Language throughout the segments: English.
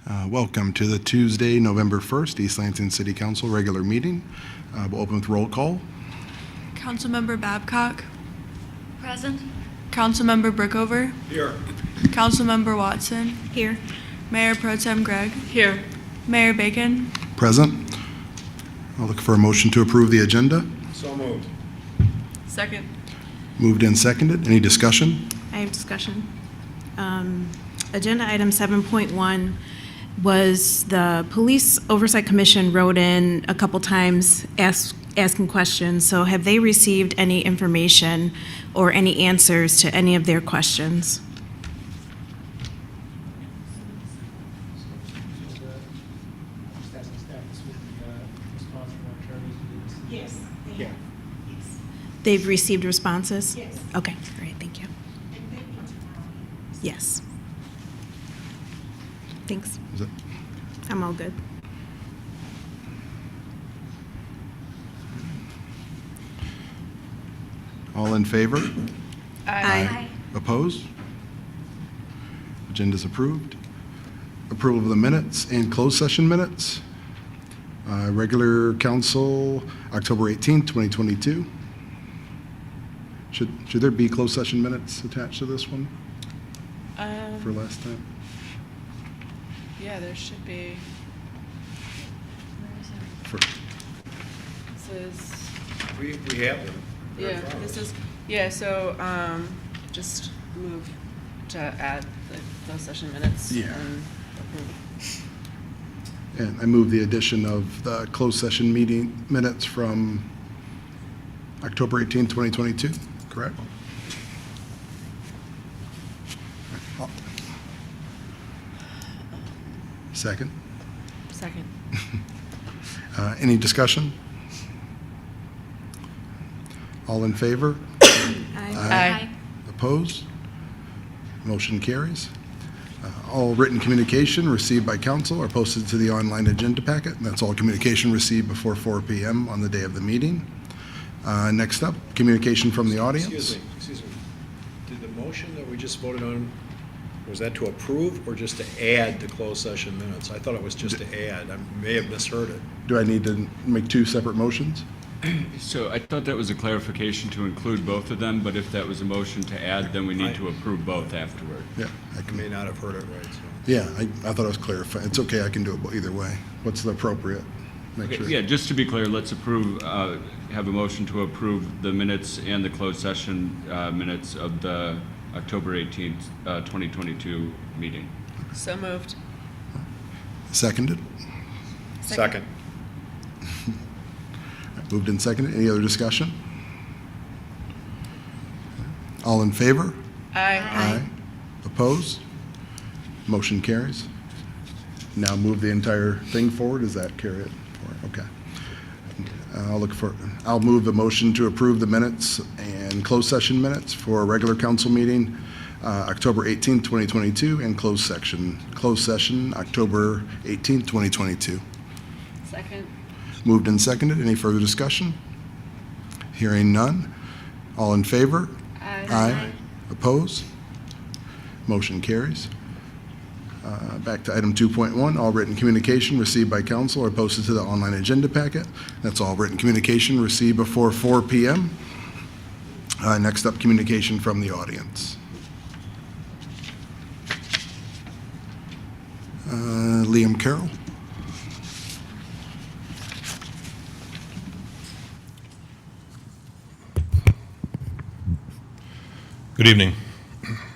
Welcome to the Tuesday, November 1st, East Lansing City Council regular meeting. We'll open with roll call. Councilmember Babcock. Present. Councilmember Brickover. Here. Councilmember Watson. Here. Mayor Pro Tem Gregg. Here. Mayor Bacon. Present. I'll look for a motion to approve the agenda. So moved. Second. Moved and seconded. Any discussion? I have discussion. Agenda item 7.1 was the Police Oversight Commission wrote in a couple times asking questions. So have they received any information or any answers to any of their questions? Yes. Yeah. They've received responses? Yes. Okay, all right, thank you. Yes. Thanks. Is it- I'm all good. All in favor? Aye. Opposed? Agenda's approved. Approval of the minutes and closed session minutes. Regular council, October 18th, 2022. Should there be closed session minutes attached to this one for last time? Yeah, there should be. For- This is, We have them. They're in yeah, front of this us. is, yeah, so, just move to add the closed session minutes. Yeah. And approve. And I move the addition of the closed session meeting minutes from October 18th, 2022, correct? Second. Second. Any discussion? All in favor? Aye. Opposed? Motion carries. All written communication received by council are posted to the online agenda packet, and that's all communication received before 4 p.m. on the day of the meeting. Next up, communication from the audience. Excuse me. Did the motion that we just voted on, was that to approve or just to add the closed session minutes? I thought it was just to add. I may have misheard it. Do I need to make two separate motions? So I thought that was a clarification to include both of them, but if that was a motion to add, then we need to approve both afterward. Yeah, I I can. may not have heard it right, so. Yeah, I thought it was clarified. It's okay, I can do it either way. What's the appropriate? Make Okay, sure. yeah, just to be clear, let's approve, have a motion to approve the minutes and the closed session minutes of the October 18th, 2022 meeting. So moved. Seconded? Second. Moved and seconded. Any other discussion? All in favor? Aye. Opposed? Motion carries. Now move the entire thing forward. Does that carry it forward? Okay. I'll move the motion to approve the minutes and closed session minutes for a regular council meeting, October 18th, 2022, and closed session, October 18th, 2022. Second. Moved and seconded. Any further discussion? Hearing none. All in favor? Aye. Opposed? Motion carries. Back to item 2.1, all written communication received by council are posted to the online agenda packet. That's all written communication received before 4 p.m. Next up, communication from the audience. Liam Carroll. Good evening.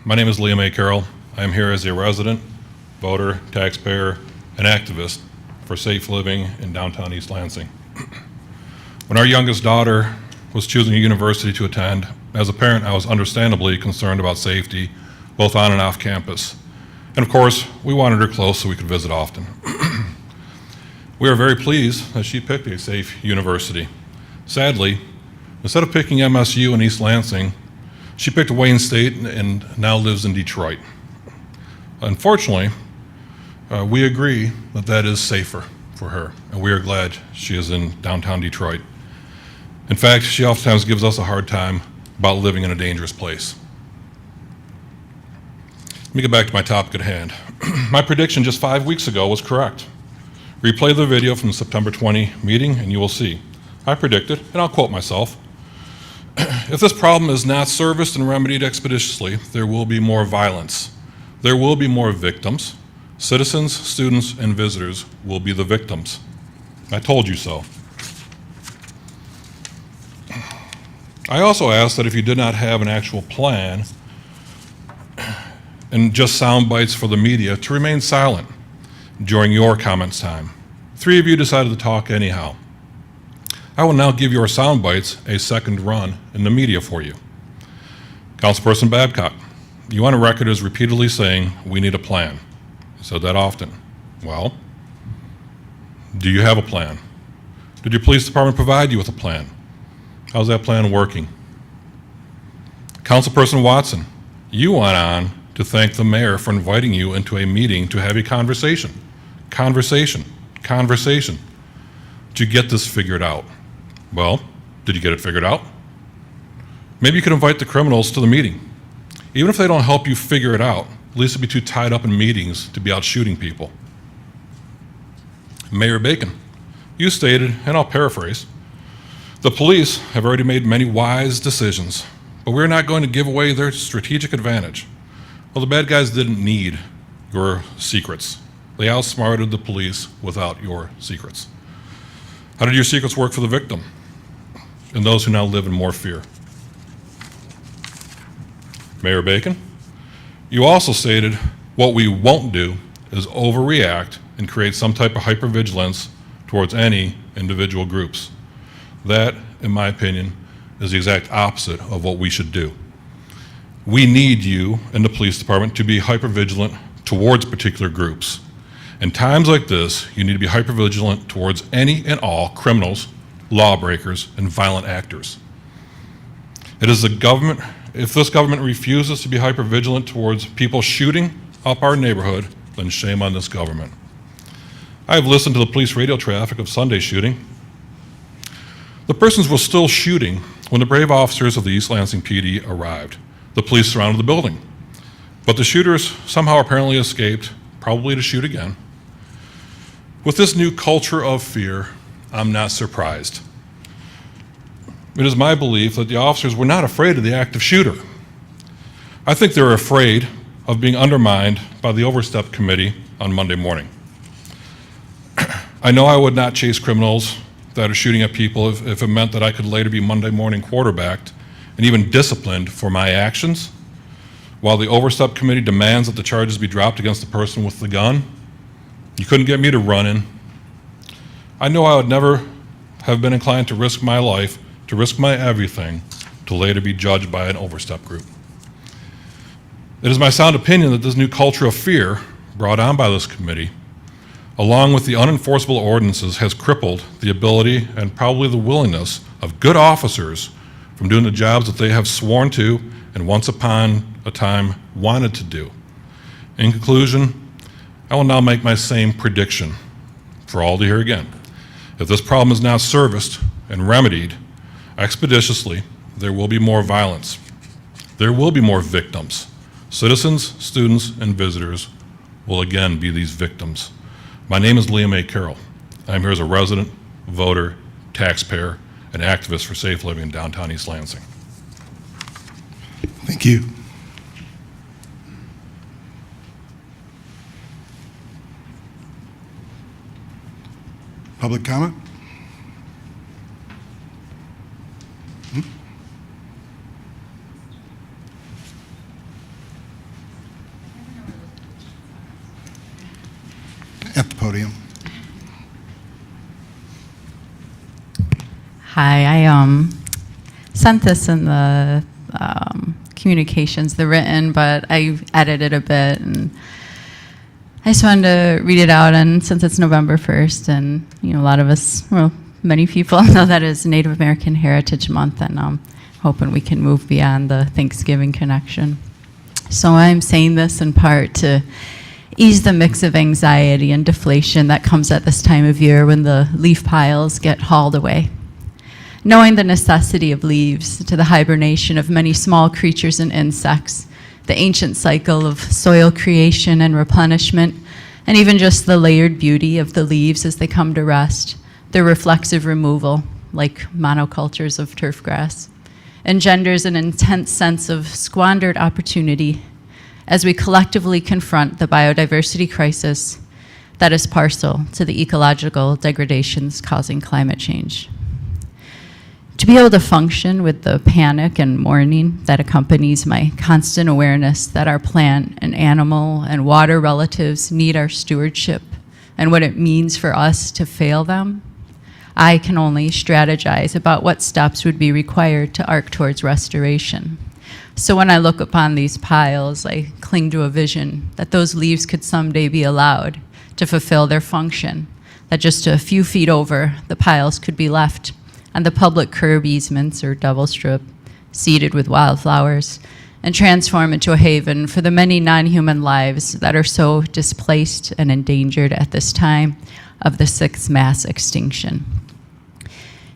My name is Liam A. Carroll. I am here as a resident, voter, taxpayer, and activist for safe living in downtown East Lansing. When our youngest daughter was choosing a university to attend, as a parent, I was understandably concerned about safety, both on and off campus. And of course, we wanted her close so we could visit often. We are very pleased that she picked a safe university. Sadly, instead of picking MSU in East Lansing, she picked Wayne State and now lives in Detroit. Unfortunately, we agree that that is safer for her, and we are glad she is in downtown Detroit. In fact, she oftentimes gives us a hard time about living in a dangerous place. me get back to my topic at hand. My prediction just 5 weeks ago was correct. Replay the video from the September 20 meeting and you will see. I predicted, and I'll quote myself, if this problem is not serviced and remedied expeditiously, there will be more violence. There will be more victims. Citizens, students, and visitors will be the victims. I told you so. I also asked that if you did not have an actual plan and just sound bites for the media, to remain silent during your comments time. 3 of you decided to talk anyhow. I will now give your sound bites a second run in the media for you. Councilperson Babcock, you on a record as repeatedly saying, we need a plan. You said that often. Well, do you have a plan? Did your police department provide you with a plan? How's that plan working? Councilperson Watson, you went on to thank the mayor for inviting you into a meeting to have a conversation. Conversation. To get this figured out. Well, did you get it figured out? Maybe you could invite the criminals to the meeting. Even if they don't help you figure it out, at least they'll be too tied up in meetings to be out shooting people. Mayor Bacon, you stated, and I'll paraphrase, the police have already made many wise decisions, but we're not going to give away their strategic advantage. Well, the bad guys didn't need your secrets. They outsmarted the police without your secrets. How did your secrets work for the victim and those who now live in more fear? Mayor Bacon, you also stated what we won't do is overreact and create some type of hypervigilance towards any individual groups. That, in my opinion, is the exact opposite of what we should do. We need you and the police department to be hypervigilant towards particular groups. In times like this, you need to be hypervigilant towards any and all criminals, lawbreakers, and violent actors. It is the government, if this government refuses to be hypervigilant towards people shooting up our neighborhood, then shame on this government. I have listened to the police radio traffic of Sunday shooting. The persons were still shooting when the brave officers of the East Lansing PD arrived. The police surrounded the building, but the shooters somehow apparently escaped, probably to shoot again. With this new culture of fear, I'm not surprised. It is my belief that the officers were not afraid of the active shooter. I think they were afraid of being undermined by the Overstep Committee on Monday morning. I know I would not chase criminals that are shooting at people if it meant that I could later be Monday morning quarterbacked and even disciplined for my actions. While the Overstep Committee demands that the charges be dropped against the person with the gun, you couldn't get me to run in. I know I would never have been inclined to risk my life, to risk my everything, to later be judged by an Overstep group. It is my sound opinion that this new culture of fear brought on by this committee, along with the unenforceable ordinances, has crippled the ability and probably the willingness of good officers from doing the jobs that they have sworn to and once upon a time wanted to do. In conclusion, I will now make my same prediction for all to hear again. If this problem is not serviced and remedied expeditiously, there will be more violence. There will be more victims. Citizens, students, and visitors will again be these victims. My name is Liam A. Carroll. I'm here as a resident, voter, taxpayer, and activist for safe living in downtown East Lansing. Thank you. Public comment? At the podium. Hi, I sent this in the communications, the written, but I edited a bit, and I just wanted to read it out. And since it's November 1st, and a lot of us, well, many people know that is Native American Heritage Month, and I'm hoping we can move beyond the Thanksgiving connection. So I'm saying this in part to ease the mix of anxiety and deflation that comes at this time of year when the leaf piles get hauled away. Knowing the necessity of leaves to the hibernation of many small creatures and insects, the ancient cycle of soil creation and replenishment, and even just the layered beauty of the leaves as they come to rest, their reflexive removal, like monocultures of turf grass, engenders an intense sense of squandered opportunity as we collectively confront the biodiversity crisis that is partial to the ecological degradations causing climate change. To be able to function with the panic and mourning that accompanies my constant awareness that our plant and animal and water relatives need our stewardship and what it means for us to fail them, I can only strategize about what steps would be required to arc towards restoration. So when I look upon these piles, I cling to a vision that those leaves could someday be allowed to fulfill their function, that just a few feet over, the piles could be left on the public curb easements or double strip, seeded with wildflowers, and transform into a haven for the many non-human lives that are so displaced and endangered at this time of the sixth mass extinction.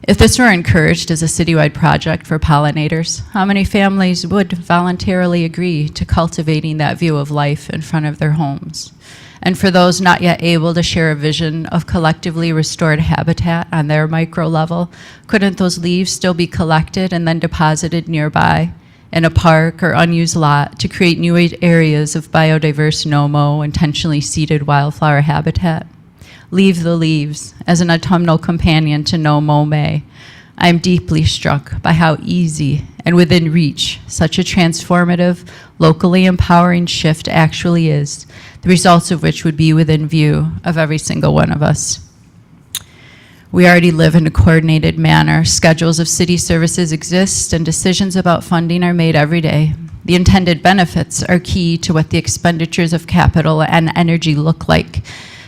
If this were encouraged as a citywide project for pollinators, how many families would voluntarily agree to cultivating that view of life in front of their homes? And for those not yet able to share a vision of collectively restored habitat on their micro level, couldn't those leaves still be collected and then deposited nearby in a park or unused lot to create new areas of biodiverse no-mow, intentionally seeded wildflower habitat? Leave the leaves as an autumnal companion to no-mow May. I am deeply struck by how easy and within reach such a transformative, locally empowering shift actually is, the results of which would be within view of every single one of us. We already live in a coordinated manner. Schedules of city services exist and decisions about funding are made every day. The intended benefits are key to what the expenditures of capital and energy look like.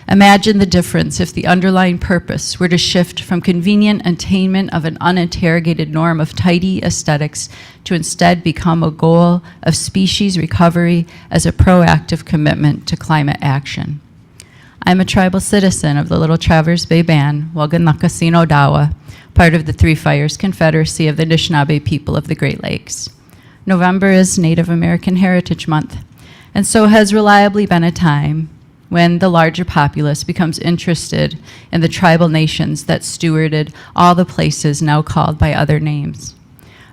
Imagine the difference if the underlying purpose were to shift from convenient attainment of an uninterrogated norm of tidy aesthetics to instead become a goal of species recovery as a proactive commitment to climate action. I'm a tribal citizen of the Little Traverse Bay Band, Waganakasino Dawa, part of the Three Fires Confederacy of the Anishinaabe people of the Great Lakes. November is Native American Heritage Month, and so has reliably been a time when the larger populace becomes interested in the tribal nations that stewarded all the places now called by other names.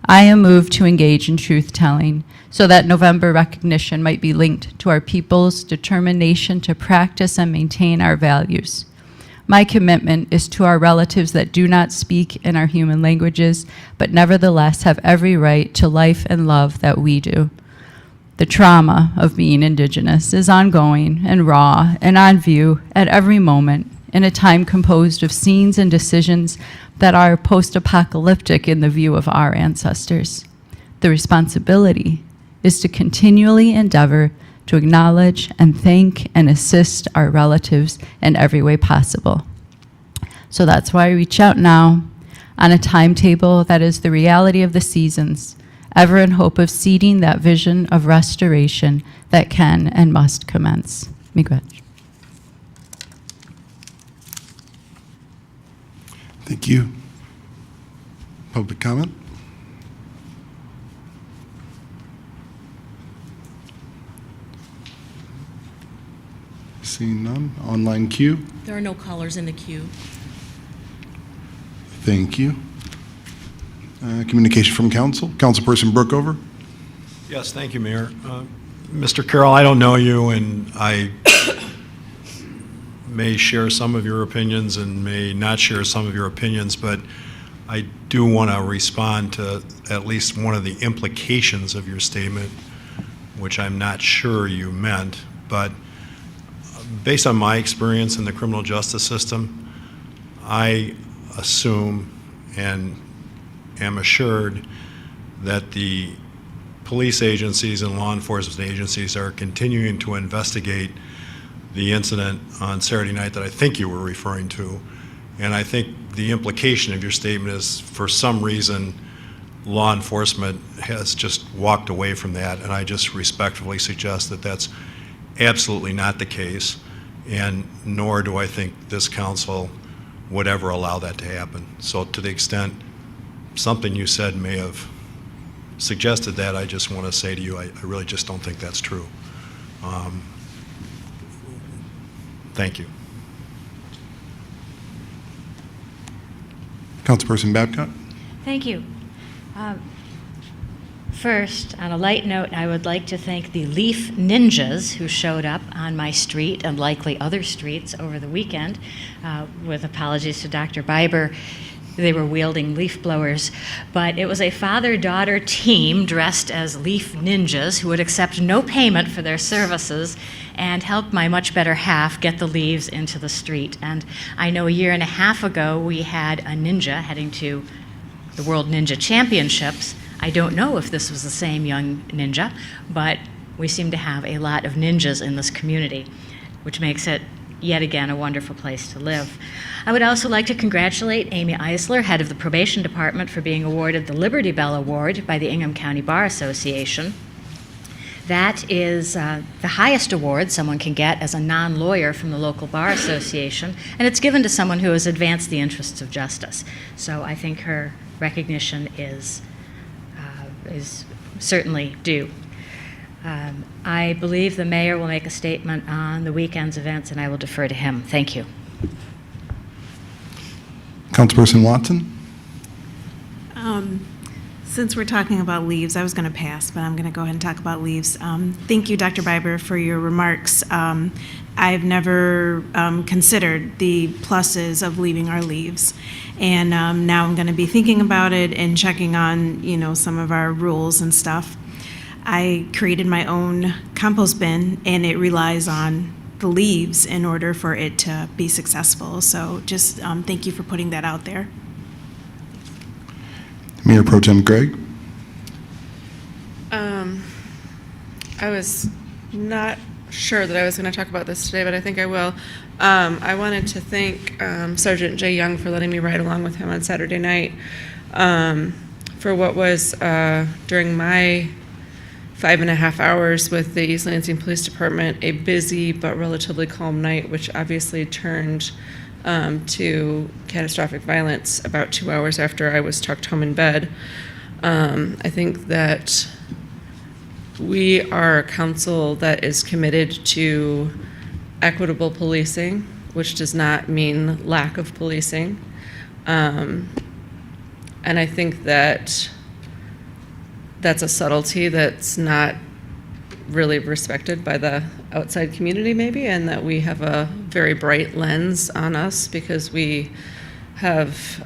I am moved to engage in truth-telling so that November recognition might be linked to our people's determination to practice and maintain our values. My commitment is to our relatives that do not speak in our human languages, but nevertheless have every right to life and love that we do. The trauma of being Indigenous is ongoing and raw and on view at every moment in a time composed of scenes and decisions that are post-apocalyptic in the view of our ancestors. The responsibility is to continually endeavor to acknowledge and thank and assist our relatives in every way possible. So that's why I reach out now on a timetable that is the reality of the seasons, ever in hope of seeding that vision of restoration that can and must commence. Miigwech. Thank you. Public comment? Seeing none. Online queue? There are no callers in the queue. Thank you. Communication from council. Councilperson Brookover. Yes, thank you, Mayor. Mr. Carroll, I don't know you, and I may share some of your opinions and may not share some of your opinions, but I do want to respond to at least one of the implications of your statement, which I'm not sure you meant, but based on my experience in the criminal justice system, I assume and am assured that the police agencies and law enforcement agencies are continuing to investigate the incident on Saturday night that I think you were referring to. And I think the implication of your statement is, for some reason, law enforcement has just walked away from that, and I just respectfully suggest that that's absolutely not the case, and nor do I think this council would ever allow that to happen. So to the extent something you said may have suggested that, I just want to say to you, I really just don't think that's true. Thank you. Councilperson Babcock? Thank you. First, on a light note, I would like to thank the Leaf Ninjas who showed up on my street and likely other streets over the weekend. With apologies to Dr. Biber, they were wielding leaf blowers. But it was a father-daughter team dressed as Leaf Ninjas who would accept no payment for their services and help my much better half get the leaves into the street. And I know a year and a half ago we had a ninja heading to the World Ninja Championships. I don't know if this was the same young ninja, but we seem to have a lot of ninjas in this community, which makes it yet again a wonderful place to live. I would also like to congratulate Amy Eisler, head of the probation department, for being awarded the Liberty Bell Award by the Ingham County Bar Association. That is the highest award someone can get as a non-lawyer from the local bar association, and it's given to someone who has advanced the interests of justice. So I think her recognition is certainly due. I believe the mayor will make a statement on the weekend's events, and I will defer to him. Thank you. Councilperson Watson? Since we're talking about leaves, I was going to pass, but I'm going to go ahead and talk about leaves. Thank you, Dr. Biber, for your remarks. I've never considered the pluses of leaving our leaves. And now I'm going to be thinking about it and checking on, some of our rules and stuff. I created my own compost bin, and it relies on the leaves in order for it to be successful. So just thank you for putting that out there. Mayor Pro Tem Gregg? I was not sure that I was going to talk about this today, but I think I will. I wanted to thank Sergeant Jay Young for letting me ride along with him on Saturday night for what was, during my 5.5 hours with the East Lansing Police Department, a busy but relatively calm night, which obviously turned to catastrophic violence about 2 hours after I was tucked home in bed. I think that we are a council that is committed to equitable policing, which does not mean lack of policing. And I think that that's a subtlety that's not really respected by the outside community maybe, and that we have a very bright lens on us because we have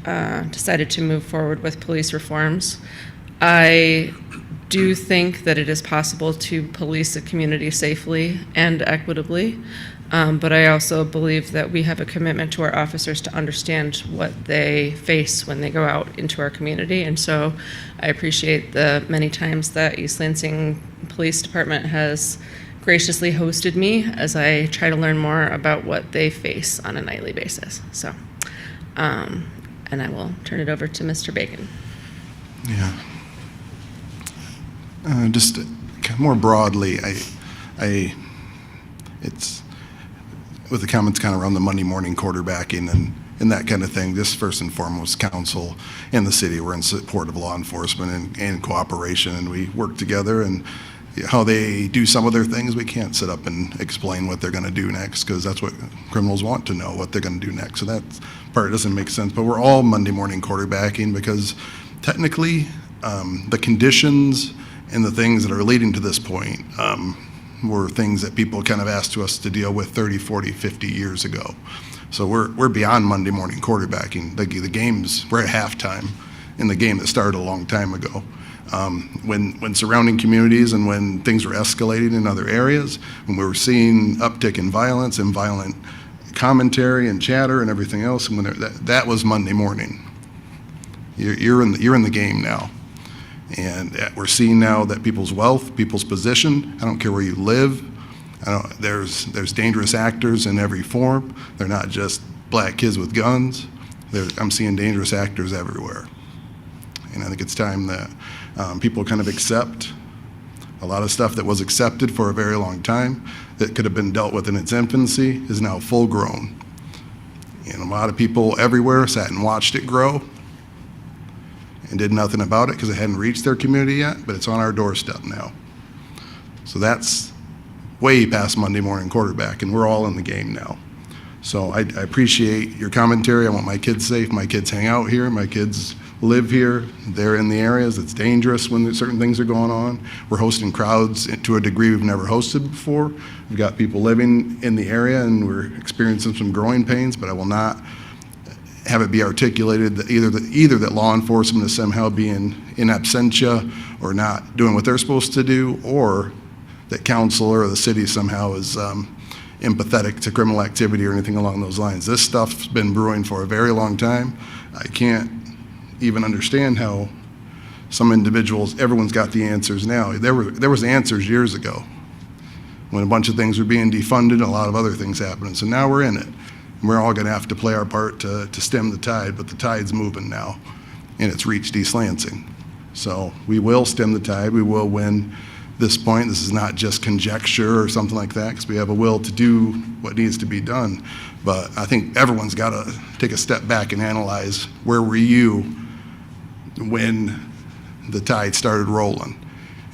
decided to move forward with police reforms. I do think that it is possible to police a community safely and equitably, but I also believe that we have a commitment to our officers to understand what they face when they go out into our community. And so I appreciate the many times that East Lansing Police Department has graciously hosted me as I try to learn more about what they face on a nightly basis. So, and I will turn it over to Mr. Bacon. Yeah. Just more broadly, it's with the comments kind of around the Monday morning quarterbacking and that kind of thing. Just first and foremost, council and the city, we're in support of law enforcement and cooperation, and we work together. And how they do some of their things, we can't sit up and explain what they're going to do next, because that's what criminals want to know, what they're going to do next. So that part doesn't make sense. But we're all Monday morning quarterbacking because technically the conditions and the things that are leading to this point were things that people kind of asked to us to deal with 30, 40, 50 years ago. So we're beyond Monday morning quarterbacking. The game's, we're at halftime in the game that started a long time ago. When surrounding communities and when things were escalating in other areas, when we were seeing uptick in violence and violent commentary and chatter and everything else, and when that was Monday morning. You're in the game now. And we're seeing now that people's wealth, people's position, I don't care where you live, there's dangerous actors in every form. They're not just black kids with guns. I'm seeing dangerous actors everywhere. And I think it's time that people kind of accept a lot of stuff that was accepted for a very long time that could have been dealt with in its infancy is now full grown. And a lot of people everywhere sat and watched it grow. and did nothing about it because it hadn't reached their community yet, but it's on our doorstep now. So that's way past Monday morning quarterback, and we're all in the game now. So I appreciate your commentary. I want my kids safe. My kids hang out here. My kids live here. They're in the areas. It's dangerous when certain things are going on. We're hosting crowds to a degree we've never hosted before. We've got people living in the area, and we're experiencing some growing pains, but I will not have it be articulated that either that law enforcement is somehow being in absentia or not doing what they're supposed to do, or that council or the city somehow is empathetic to criminal activity or anything along those lines. This stuff's been brewing for a very long time. I can't even understand how some individuals, everyone's got the answers now. There was answers years ago when a bunch of things were being defunded and a lot of other things happening. So now we're in it. And we're all going to have to play our part to stem the tide, but the tide's moving now, and it's reached East Lansing. So we will stem the tide. We will win this point. This is not just conjecture or something like that, because we have a will to do what needs to be done. But I think everyone's got to take a step back and analyze, where were you when the tide started rolling?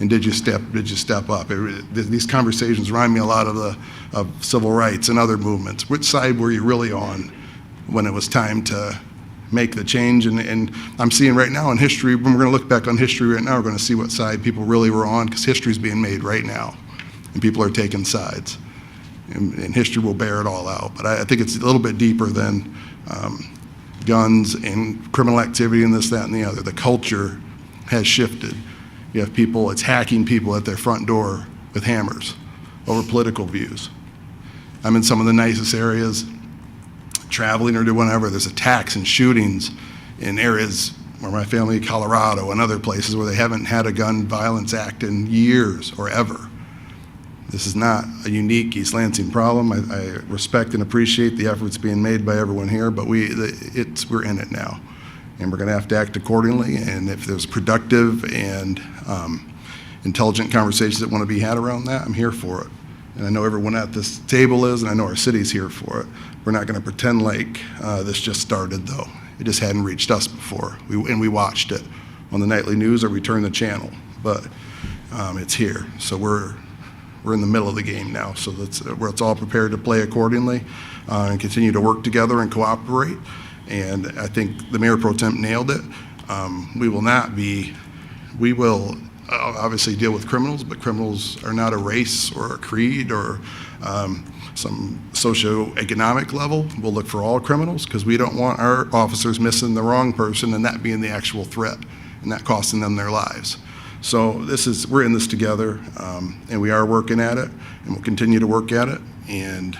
And did you step up? These conversations remind me a lot of civil rights and other movements. Which side were you really on when it was time to make the change? And I'm seeing right now in history, when we're going to look back on history right now, we're going to see what side people really were on, because history's being made right now, and people are taking sides. And history will bear it all out. But I think it's a little bit deeper than guns and criminal activity and this, that, and the other. The culture has shifted. You have people attacking people at their front door with hammers over political views. I'm in some of the nicest areas, traveling or doing whatever. There's attacks and shootings in areas where my family, Colorado, and other places where they haven't had a gun violence act in years or ever. This is not a unique East Lansing problem. I respect and appreciate the efforts being made by everyone here, but we're in it now. And we're going to have to act accordingly. And if there's productive and intelligent conversations that want to be had around that, I'm here for it. And I know everyone at this table is, and I know our city's here for it. We're not going to pretend like this just started, though. It just hadn't reached us before. We watched it on the nightly news, or we turned the channel. But it's here. So we're in the middle of the game now. So it's all prepared to play accordingly and continue to work together and cooperate. And I think the Mayor Pro Tem nailed it. We will obviously deal with criminals, but criminals are not a race or a creed or some socioeconomic level. We'll look for all criminals, because we don't want our officers missing the wrong person and that being the actual threat and that costing them their lives. So we're in this together, and we are working at it, and we'll continue to work at it, and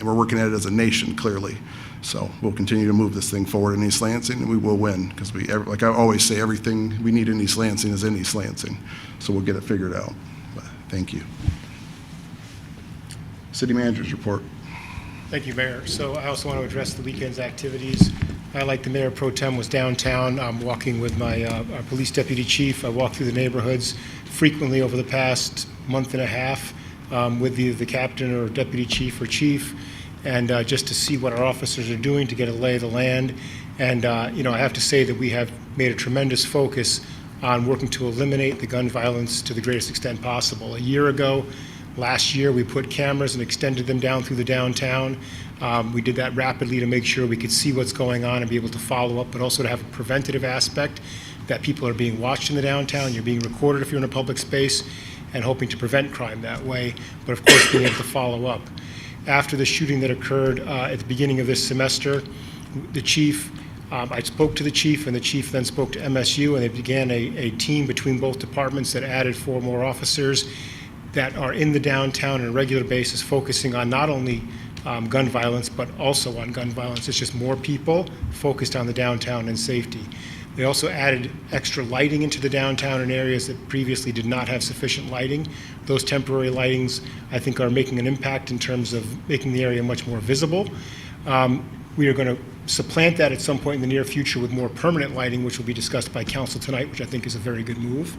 we're working at it as a nation, clearly. So we'll continue to move this thing forward in East Lansing, and we will win, because like I always say, everything we need in East Lansing is in East Lansing. So we'll get it figured out. But thank you. City Manager's report. Thank you, Mayor. So I also want to address the weekend's activities. I, like the Mayor Pro Tem, was downtown walking with my our police deputy chief. I walked through the neighborhoods frequently over the past month and a half with either the captain or deputy chief or chief, and just to see what our officers are doing to get a lay of the land. And I have to say that we have made a tremendous focus on working to eliminate the gun violence to the greatest extent possible. A year ago, last year, we put cameras and extended them down through the downtown. We did that rapidly to make sure we could see what's going on and be able to follow up, but also to have a preventative aspect, that people are being watched in the downtown, you're being recorded if you're in a public space, and hoping to prevent crime that way, but of course being able to follow up. After the shooting that occurred at the beginning of this semester, the chief, I spoke to the chief, and the chief then spoke to MSU, and they began a team between both departments that added 4 more officers that are in the downtown on a regular basis, focusing on not only gun violence, but also on gun violence. It's just more people focused on the downtown and safety. They also added extra lighting into the downtown in areas that previously did not have sufficient lighting. Those temporary lightings, I think, are making an impact in terms of making the area much more visible. We are going to supplant that at some point in the near future with more permanent lighting, which will be discussed by council tonight, which I think is a very good move.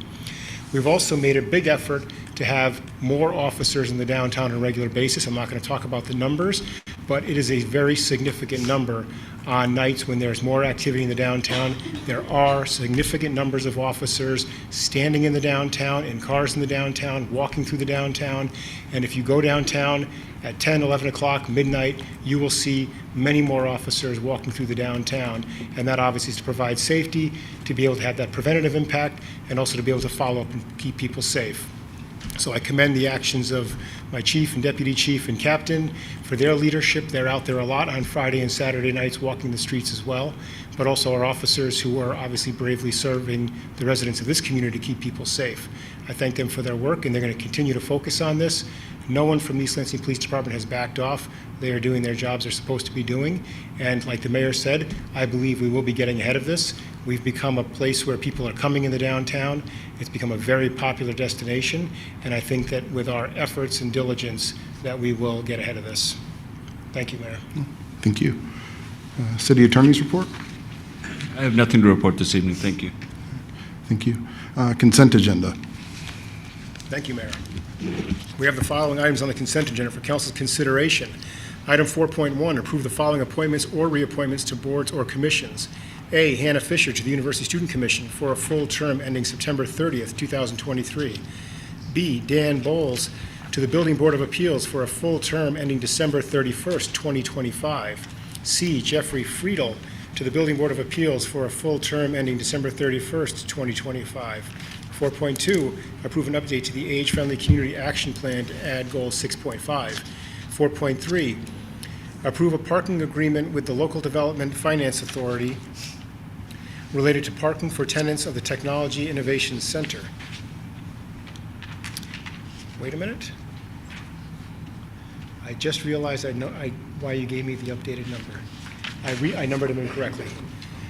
We've also made a big effort to have more officers in the downtown on a regular basis. I'm not going to talk about the numbers, but it is a very significant number on nights when there's more activity in the downtown. There are significant numbers of officers standing in the downtown, in cars in the downtown, walking through the downtown. And if you go downtown at 10, 11 o'clock, midnight, you will see many more officers walking through the downtown. And that obviously is to provide safety, to be able to have that preventative impact, and also to be able to follow up and keep people safe. So I commend the actions of my chief and deputy chief and captain for their leadership. They're out there a lot on Friday and Saturday nights walking the streets as well, but also our officers who are obviously bravely serving the residents of this community to keep people safe. I thank them for their work, and they're going to continue to focus on this. No one from the East Lansing Police Department has backed off. They are doing their jobs they're supposed to be doing. And like the mayor said, I believe we will be getting ahead of this. We've become a place where people are coming in the downtown. It's become a very popular destination. And I think that with our efforts and diligence, that we will get ahead of this. Thank you, Mayor. Thank you. City Attorney's report? I have nothing to report this evening. Thank you. Thank you. Consent agenda. Thank you, Mayor. We have the following items on the consent agenda for council's consideration. Item 4.1, approve the following appointments or reappointments to boards or commissions. A, Hannah Fischer to the University Student Commission for a full term ending September 30th, 2023. B, Dan Boles to the Building Board of Appeals for a full term ending December 31st, 2025. C, Jeffrey Friedel to the Building Board of Appeals for a full term ending December 31st, 2025. 4.2, approve an update to the Age-Friendly Community Action Plan to add Goal 6.5. 4.3, approve a parking agreement with the Local Development Finance Authority related to parking for tenants of the Technology Innovation Center. Wait a minute. I just realized why you gave me the updated number. I numbered them incorrectly.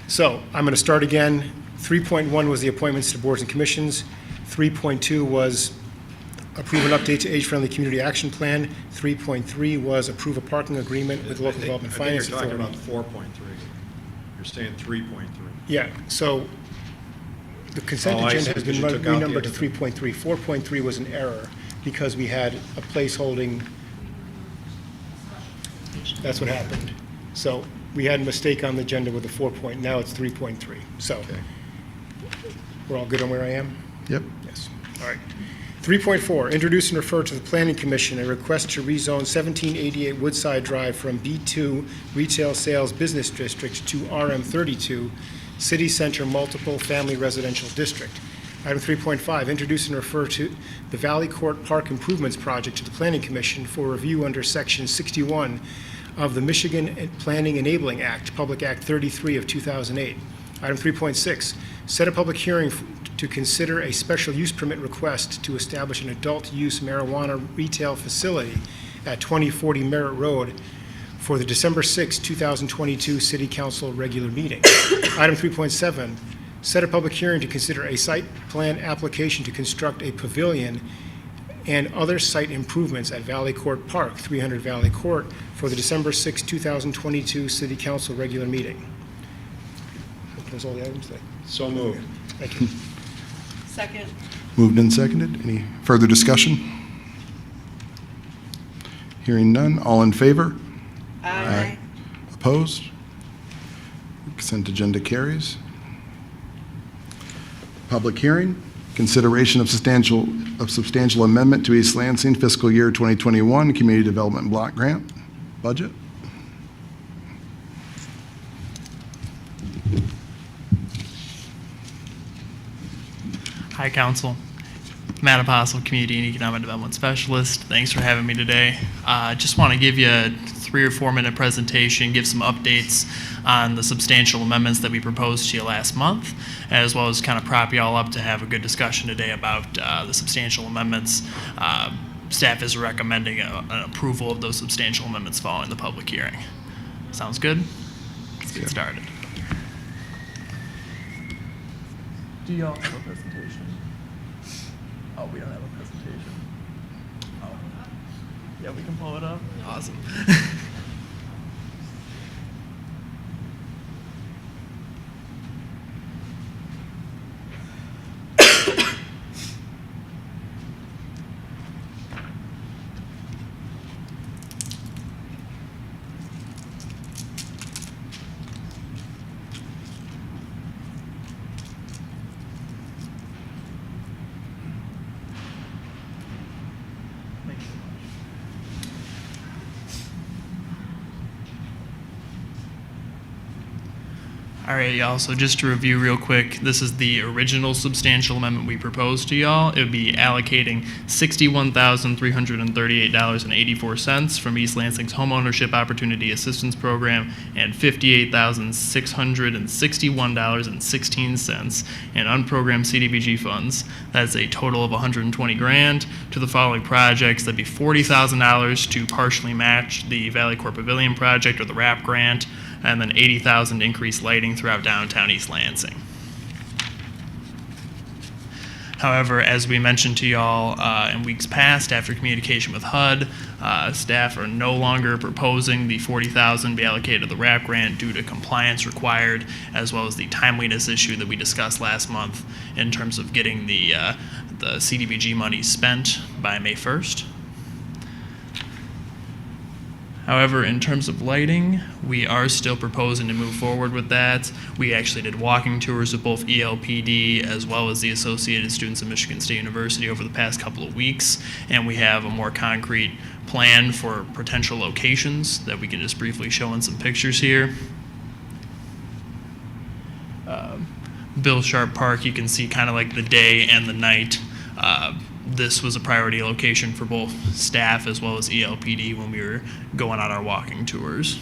So I'm going to start again. 3.1 was the appointments to boards and commissions. 3.2 was approve an update to Age-Friendly Community Action Plan. 3.3 was approve a parking agreement with the Local Development Finance Authority. I think you're talking about 4.3. You're saying 3.3. Yeah, so the consent Oh, I see, agenda has because been you took out the renumbered to other 3.3. 4.3 was an error because we had a placeholding. That's what happened. So we had a mistake on the agenda with the 4 point, now it's 3.3. So we're all good on where I am? Yep. Yes. All right. 3.4, introduce and refer to the Planning Commission a request to rezone 1788 Woodside Drive from B2 Retail Sales Business District to RM32 City Center Multiple Family Residential District. Item 3.5, introduce and refer to the Valley Court Park Improvements Project to the Planning Commission for review under Section 61 of the Michigan Planning Enabling Act, Public Act 33 of 2008. Item 3.6, set a public hearing to consider a special use permit request to establish an adult use marijuana retail facility at 2040 Merritt Road for the December 6, 2022 City Council regular meeting. Item 3.7, set a public hearing to consider a site plan application to construct a pavilion and other site improvements at Valley Court Park, 300 Valley Court, for the December 6, 2022 City Council regular meeting. Those all the items? So moved. Thank you. Second. Moved and seconded. Any further discussion? Hearing none. All in favor? Aye. Opposed? Consent agenda carries. Public hearing. Consideration of substantial amendment to East Lansing fiscal year 2021 Community Development Block Grant budget. Hi, Council. Matt Apostle, Community and Economic Development Specialist. Thanks for having me today. Just want to give you a 3 or 4 minute presentation, give some updates on the substantial amendments that we proposed to you last month, as well as kind of prop you all up to have a good discussion today about the substantial amendments. Staff is recommending an approval of those substantial amendments following the public hearing. Sounds good? Let's get started. Do y'all have a presentation? Oh, we don't have a presentation. Oh. Yeah, we can pull it up. Awesome. All right, y'all, so just to review real quick, this is the original substantial amendment we proposed to y'all. It would be allocating $61,338.84 from East Lansing's Homeownership Opportunity Assistance Program and $58,661.16 in unprogrammed CDBG funds. That's a total of $120,000 to the following projects. That'd be $40,000 to partially match the Valley Court Pavilion project or the RAP grant, and then $80,000 to increase lighting throughout downtown East Lansing. However, as we mentioned to y'all in weeks past, after communication with HUD, staff are no longer proposing the $40,000 be allocated to the RAP grant due to compliance required, as well as the timeliness issue that we discussed last month in terms of getting the CDBG money spent by May 1st. However, in terms of lighting, we are still proposing to move forward with that. We actually did walking tours of both ELPD as well as the Associated Students of Michigan State University over the past couple of weeks, and we have a more concrete plan for potential locations that we can just briefly show in some pictures here. Bill Sharp Park, you can see kind of like the day and the night. This was a priority location for both staff as well as ELPD when we were going on our walking tours.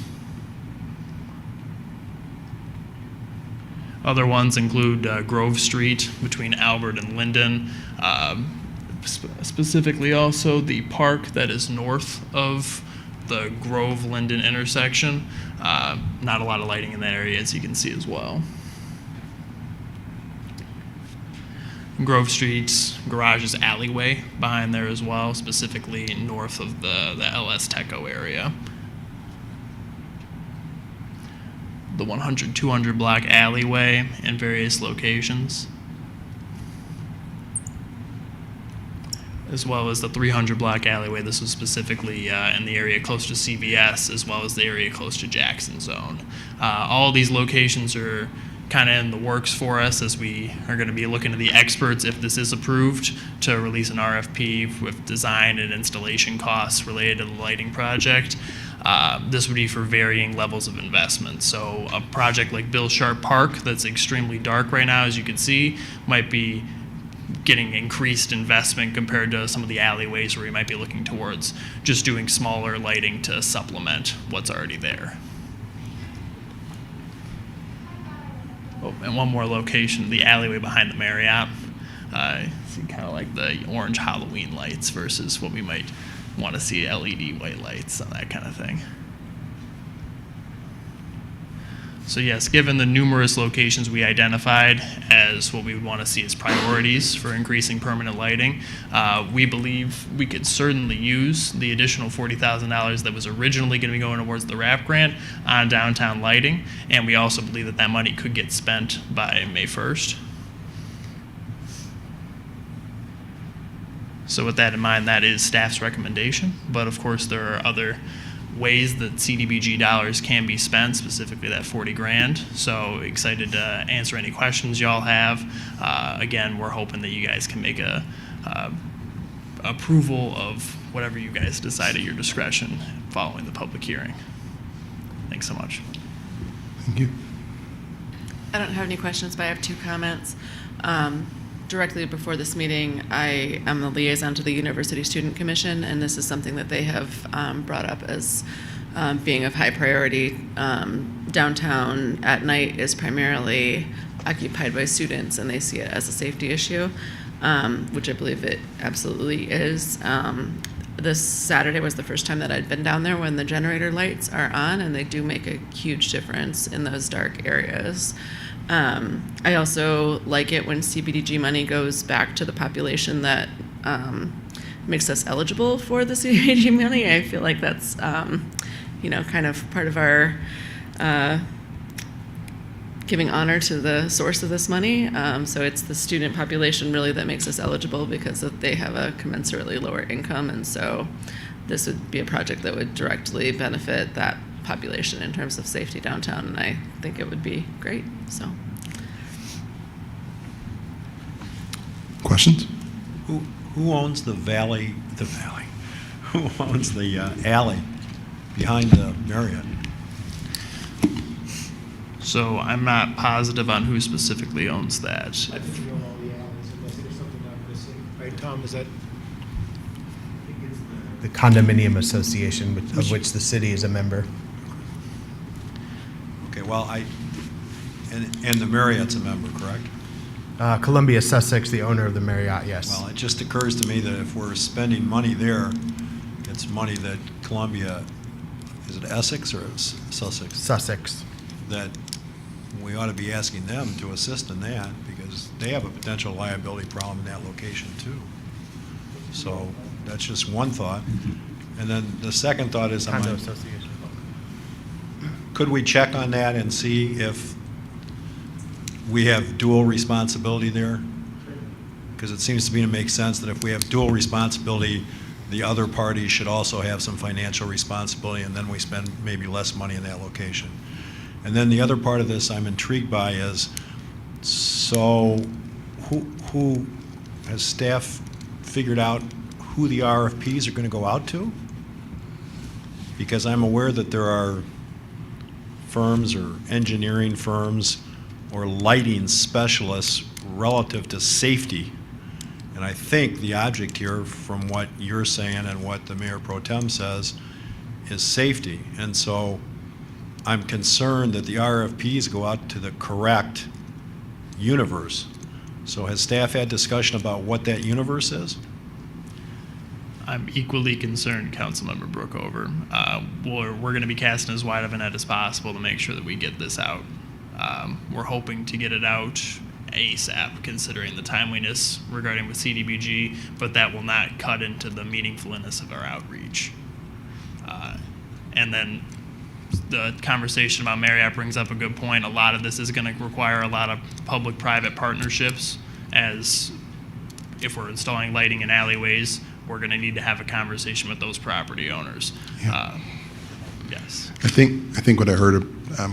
Other ones include Grove Street between Albert and Linden, specifically also the park that is north of the Grove-Linden intersection. Not a lot of lighting in that area, as you can see as well. Grove Street's garage's alleyway behind there as well, specifically north of the LS Teco area. The 100-200 block alleyway in various locations, as well as the 300 block alleyway. This was specifically in the area close to CVS, as well as the area close to Jackson Zone. All of these locations are kind of in the works for us, as we are going to be looking to the experts, if this is approved, to release an RFP with design and installation costs related to the lighting project. This would be for varying levels of investment. So a project like Bill Sharp Park, that's extremely dark right now, as you can see, might be getting increased investment compared to some of the alleyways where we might be looking towards just doing smaller lighting to supplement what's already there. Oh, and one more location, the alleyway behind the Marriott. See kind of like the orange Halloween lights versus what we might want to see LED white lights and that kind of thing. So yes, given the numerous locations we identified as what we would want to see as priorities for increasing permanent lighting, we believe we could certainly use the additional $40,000 that was originally going to be going towards the RAP grant on downtown lighting, and we also believe that that money could get spent by May 1st. So with that in mind, that is staff's recommendation, but of course there are other ways that CDBG dollars can be spent, specifically that $40,000. So excited to answer any questions y'all have. Again, we're hoping that you guys can make a approval of whatever you guys decide at your discretion following the public hearing. Thanks so much. Thank you. I don't have any questions, but I have two comments. Directly before this meeting, I am the liaison to the University Student Commission, and this is something that they have brought up as being of high priority. Downtown at night is primarily occupied by students, and they see it as a safety issue, which I believe it absolutely is. This Saturday was the first time that I'd been down there when the generator lights are on, and they do make a huge difference in those dark areas. I also like it when CBDG money goes back to the population that makes us eligible for the CBDG money. I feel like that's, kind of part of our giving honor to the source of this money. So it's the student population really that makes us eligible because they have a commensurately lower income. And so this would be a project that would directly benefit that population in terms of safety downtown, and I think it would be great. So, Questions? Who owns the valley? Who owns the alley behind the Marriott? So I'm not positive on who specifically owns that. I think we own all the alleys unless there's something I'm missing. Right, Tom, is that? The condominium association, of which the city is a member. Okay, well, and the Marriott's a member, correct? Columbia Sussex, the owner of the Marriott, yes. Well, it just occurs to me that if we're spending money there, it's money that Columbia, is it Essex or Sussex? Sussex. That we ought to be asking them to assist in that, because they have a potential liability problem in that location too. So that's just one thought. And then the second thought is, Condo association. could we check on that and see if we have dual responsibility there? Because it seems to me to make sense that if we have dual responsibility, the other party should also have some financial responsibility, and then we spend maybe less money in that location. And then the other part of this I'm intrigued by is, so who has staff figured out who the RFPs are going to go out to? Because I'm aware that there are firms or engineering firms or lighting specialists relative to safety. And I think the object here, from what you're saying and what the Mayor Pro Tem says, is safety. And so I'm concerned that the RFPs go out to the correct universe. So has staff had discussion about what that universe is? I'm equally concerned, Councilmember Brookover. We're going to be casting as wide of a net as possible to make sure that we get this out. We're hoping to get it out ASAP, considering the timeliness regarding with CDBG, but that will not cut into the meaningfulness of our outreach. And then the conversation about Marriott brings up a good point. A lot of this is going to require a lot of public-private partnerships, as if we're installing lighting in alleyways, we're going to need to have a conversation with those property owners. Yeah. Yes. I think what I heard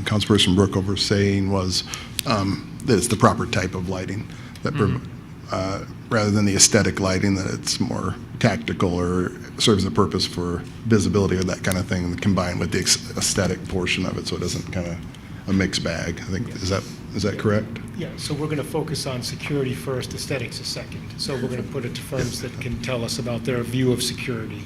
Councilperson Brookover saying was that it's the proper type of lighting, that rather than the aesthetic lighting, that it's more tactical or serves the purpose for visibility or that kind of thing, combined with the aesthetic portion of it, so it isn't kind of a mixed bag. I think, is that correct? Yeah, so we're going to focus on security first, aesthetics a second. So we're going to put it to firms that can tell us about their view of security.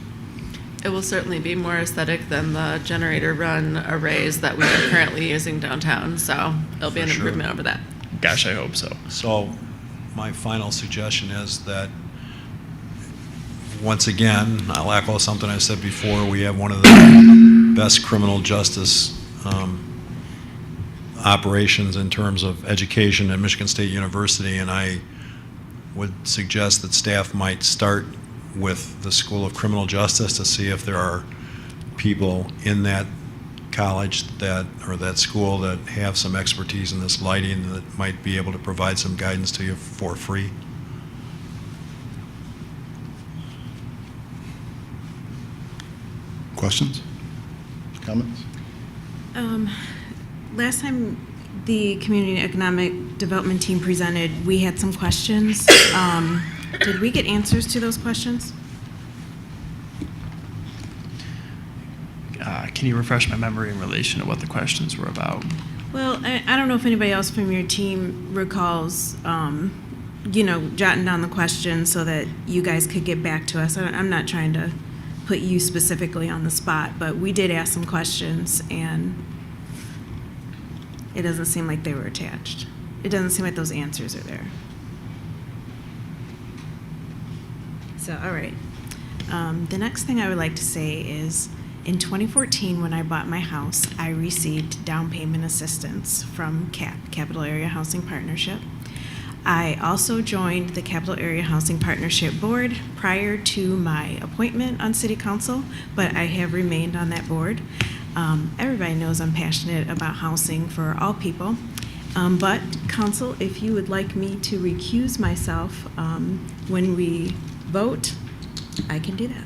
It will certainly be more aesthetic than the generator run arrays that we are currently using downtown, so it'll be an improvement over that. Gosh, I hope so. So my final suggestion is that, once again, I'll echo something I said before, we have one of the best criminal justice operations in terms of education at Michigan State University, and I would suggest that staff might start with the School of Criminal Justice to see if there are people in that college or that school that have some expertise in this lighting that might be able to provide some guidance to you for free. Questions? Comments? Last time the Community Economic Development Team presented, we had some questions. Did we get answers to those questions? Can you refresh my memory in relation to what the questions were about? Well, I don't know if anybody else from your team recalls, jotting down the questions so that you guys could get back to us. I'm not trying to put you specifically on the spot, but we did ask some questions, and it doesn't seem like they were attached. It doesn't seem like those answers are there. So, all right. The next thing I would like to say is, in 2014, when I bought my house, I received down payment assistance from CAP, Capital Area Housing Partnership. I also joined the Capital Area Housing Partnership Board prior to my appointment on City Council, but I have remained on that board. Everybody knows I'm passionate about housing for all people. But Council, if you would like me to recuse myself when we vote, I can do that.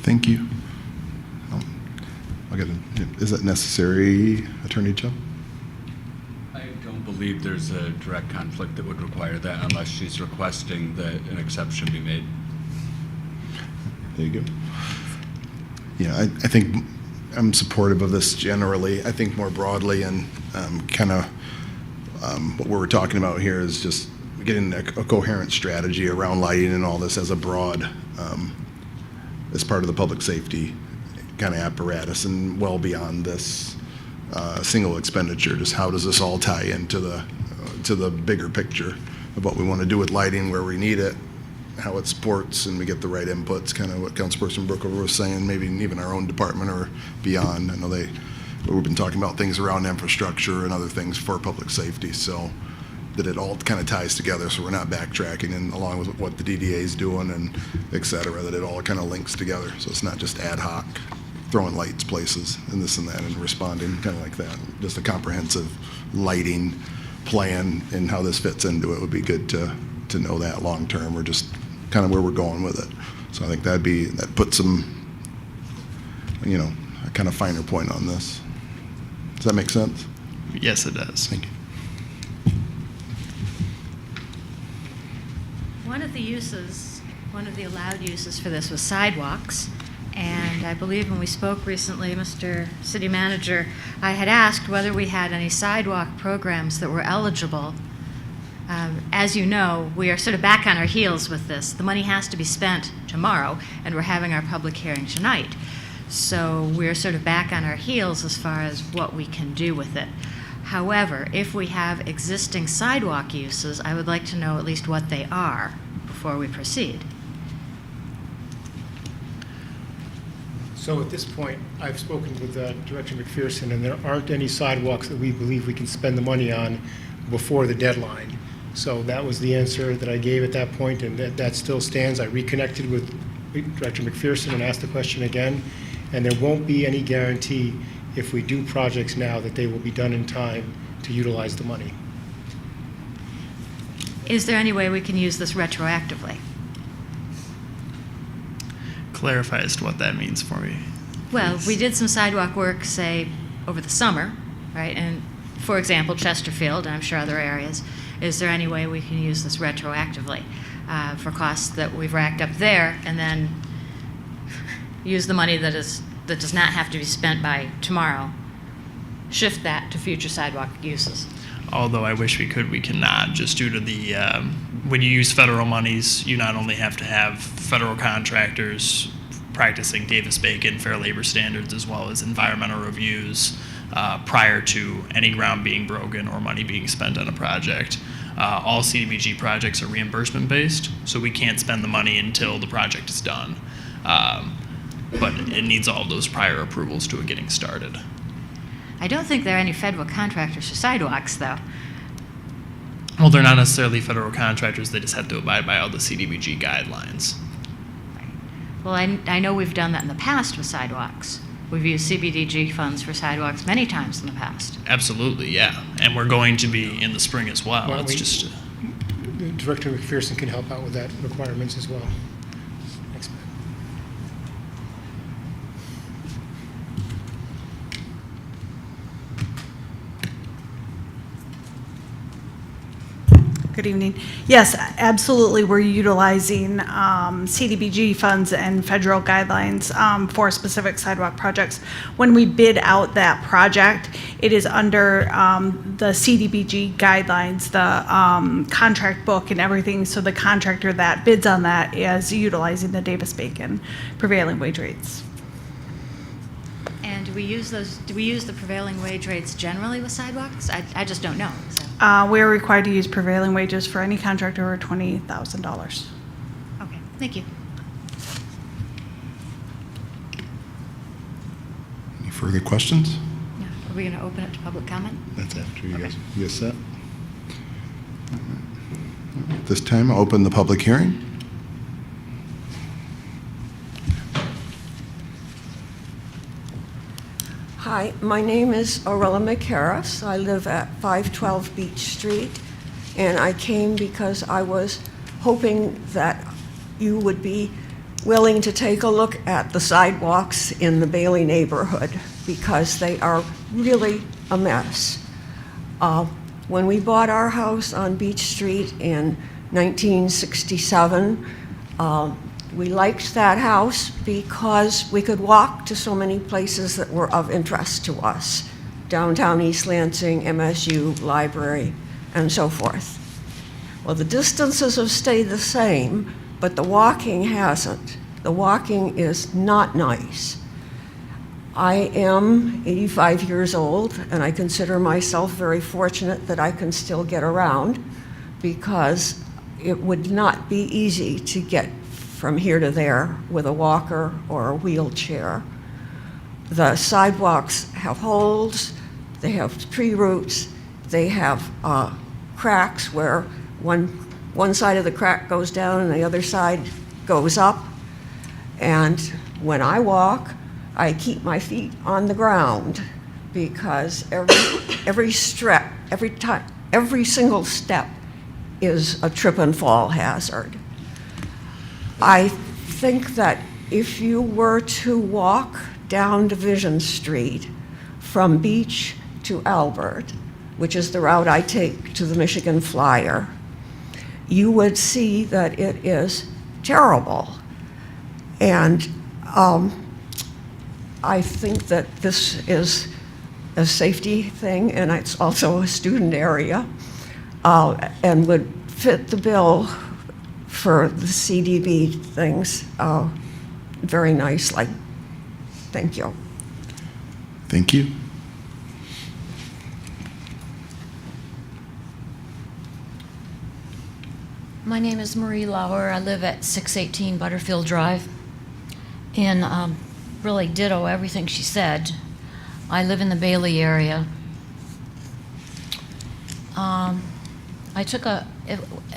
Thank you. Is that necessary, Attorney Cho? I don't believe there's a direct conflict that would require that unless she's requesting that an exception be made. There you go. Yeah, I think I'm supportive of this generally. I think more broadly, and kind of what we're talking about here is just getting a coherent strategy around lighting and all this as a broad, as part of the public safety kind of apparatus, and well beyond this single expenditure. Just how does this all tie into the bigger picture of what we want to do with lighting, where we need it, how it supports, and we get the right inputs, kind of what Councilperson Brookover was saying, maybe even our own department or beyond. I know we've been talking about things around infrastructure and other things for public safety, so that it all kind of ties together, so we're not backtracking, and along with what the DDA is doing and et cetera, that it all kind of links together, so it's not just ad hoc throwing lights places and this and that and responding kind of like that. Just a comprehensive lighting plan and how this fits into it would be good to know that long term, or just kind of where we're going with it. So I think that puts some, a kind of finer point on this. Does that make sense? Yes, it does. Thank you. One of the allowed uses for this was sidewalks. And I believe when we spoke recently, Mr. City Manager, I had asked whether we had any sidewalk programs that were eligible. As you know, we are sort of back on our heels with this. The money has to be spent tomorrow, and we're having our public hearing tonight. So we're sort of back on our heels as far as what we can do with it. However, if we have existing sidewalk uses, I would like to know at least what they are before we proceed. So at this point, I've spoken with Director McPherson, and there aren't any sidewalks that we believe we can spend the money on before the deadline. So that was the answer that I gave at that point, and that still stands. I reconnected with Director McPherson and asked the question again, and there won't be any guarantee if we do projects now that they will be done in time to utilize the money. Is there any way we can use this retroactively? Clarify as to what that means for me. Well, we did some sidewalk work, say, over the summer, right? And, for example, Chesterfield, and I'm sure other areas. Is there any way we can use this retroactively for costs that we've racked up there, and then use the money that does not have to be spent by tomorrow, shift that to future sidewalk uses? Although I wish we could, we cannot, just due to the, when you use federal monies, you not only have to have federal contractors practicing Davis-Bacon Fair Labor Standards as well as environmental reviews prior to any ground being broken or money being spent on a project. All CDBG projects are reimbursement based, so we can't spend the money until the project is done. But it needs all of those prior approvals to it getting started. I don't think there are any federal contractors for sidewalks, though. Well, they're not necessarily federal contractors, they just have to abide by all the CDBG guidelines. Well, I know we've done that in the past with sidewalks. We've used CBDG funds for sidewalks many times in the past. Absolutely, yeah. And we're going to be in the spring as well. Well, It's just. Director McPherson can help out with that requirements as well. Thanks, Matt. Good evening. Yes, absolutely, we're utilizing CDBG funds and federal guidelines for specific sidewalk projects. When we bid out that project, it is under the CDBG guidelines, the contract book and everything, so the contractor that bids on that is utilizing the Davis-Bacon prevailing wage rates. And do we use the prevailing wage rates generally with sidewalks? I just don't know. So. We are required to use prevailing wages for any contractor over $20,000. Okay, thank you. Any further questions? No. Are we going to open it to public comment? That's after you guys set. At this time, I'll open the public hearing. Hi, my name is Aurella McHarris. I live at 512 Beach Street, and I came because I was hoping that you would be willing to take a look at the sidewalks in the Bailey neighborhood, because they are really a mess. When we bought our house on Beach Street in 1967, We liked that house because we could walk to so many places that were of interest to us. Downtown East Lansing, MSU, library, and so forth. Well, the distances have stayed the same, but the walking hasn't. The walking is not nice. I am 85 years old, and I consider myself very fortunate that I can still get around, because it would not be easy to get from here to there with a walker or a wheelchair. The sidewalks have holes, they have tree roots, they have cracks where one side of the crack goes down and the other side goes up. And when I walk, I keep my feet on the ground, because every single step is a trip and fall hazard. I think that if you were to walk down Division Street from Beach to Albert, which is the route I take to the Michigan Flyer, you would see that it is terrible. And I think that this is a safety thing, and it's also a student area, and would fit the bill for the CDB things very nicely. Thank you. Thank you. My name is Marie Lauer. I live at 618 Butterfield Drive. And really ditto everything she said. I live in the Bailey area.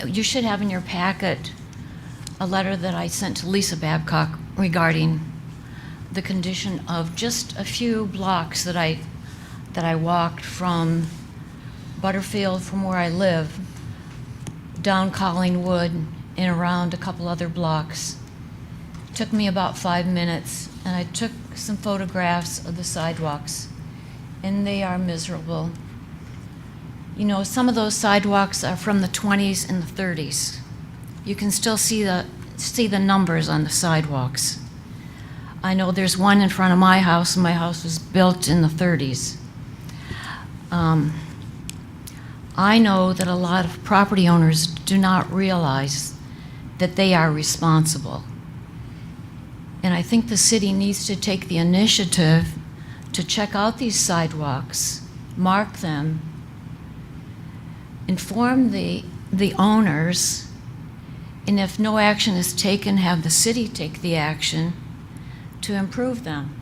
You should have in your packet a letter that I sent to Lisa Babcock regarding the condition of just a few blocks that I walked from Butterfield, from where I live, down Collingwood and around a couple other blocks. It took me about 5 minutes, and I took some photographs of the sidewalks, and they are miserable. You know, some of those sidewalks are from the 20s and the 30s. You can still see the numbers on the sidewalks. I know there's one in front of my house, and my house was built in the 30s. I know that a lot of property owners do not realize that they are responsible. And I think the city needs to take the initiative to check out these sidewalks, mark them, inform the owners, and if no action is taken, have the city take the action to improve them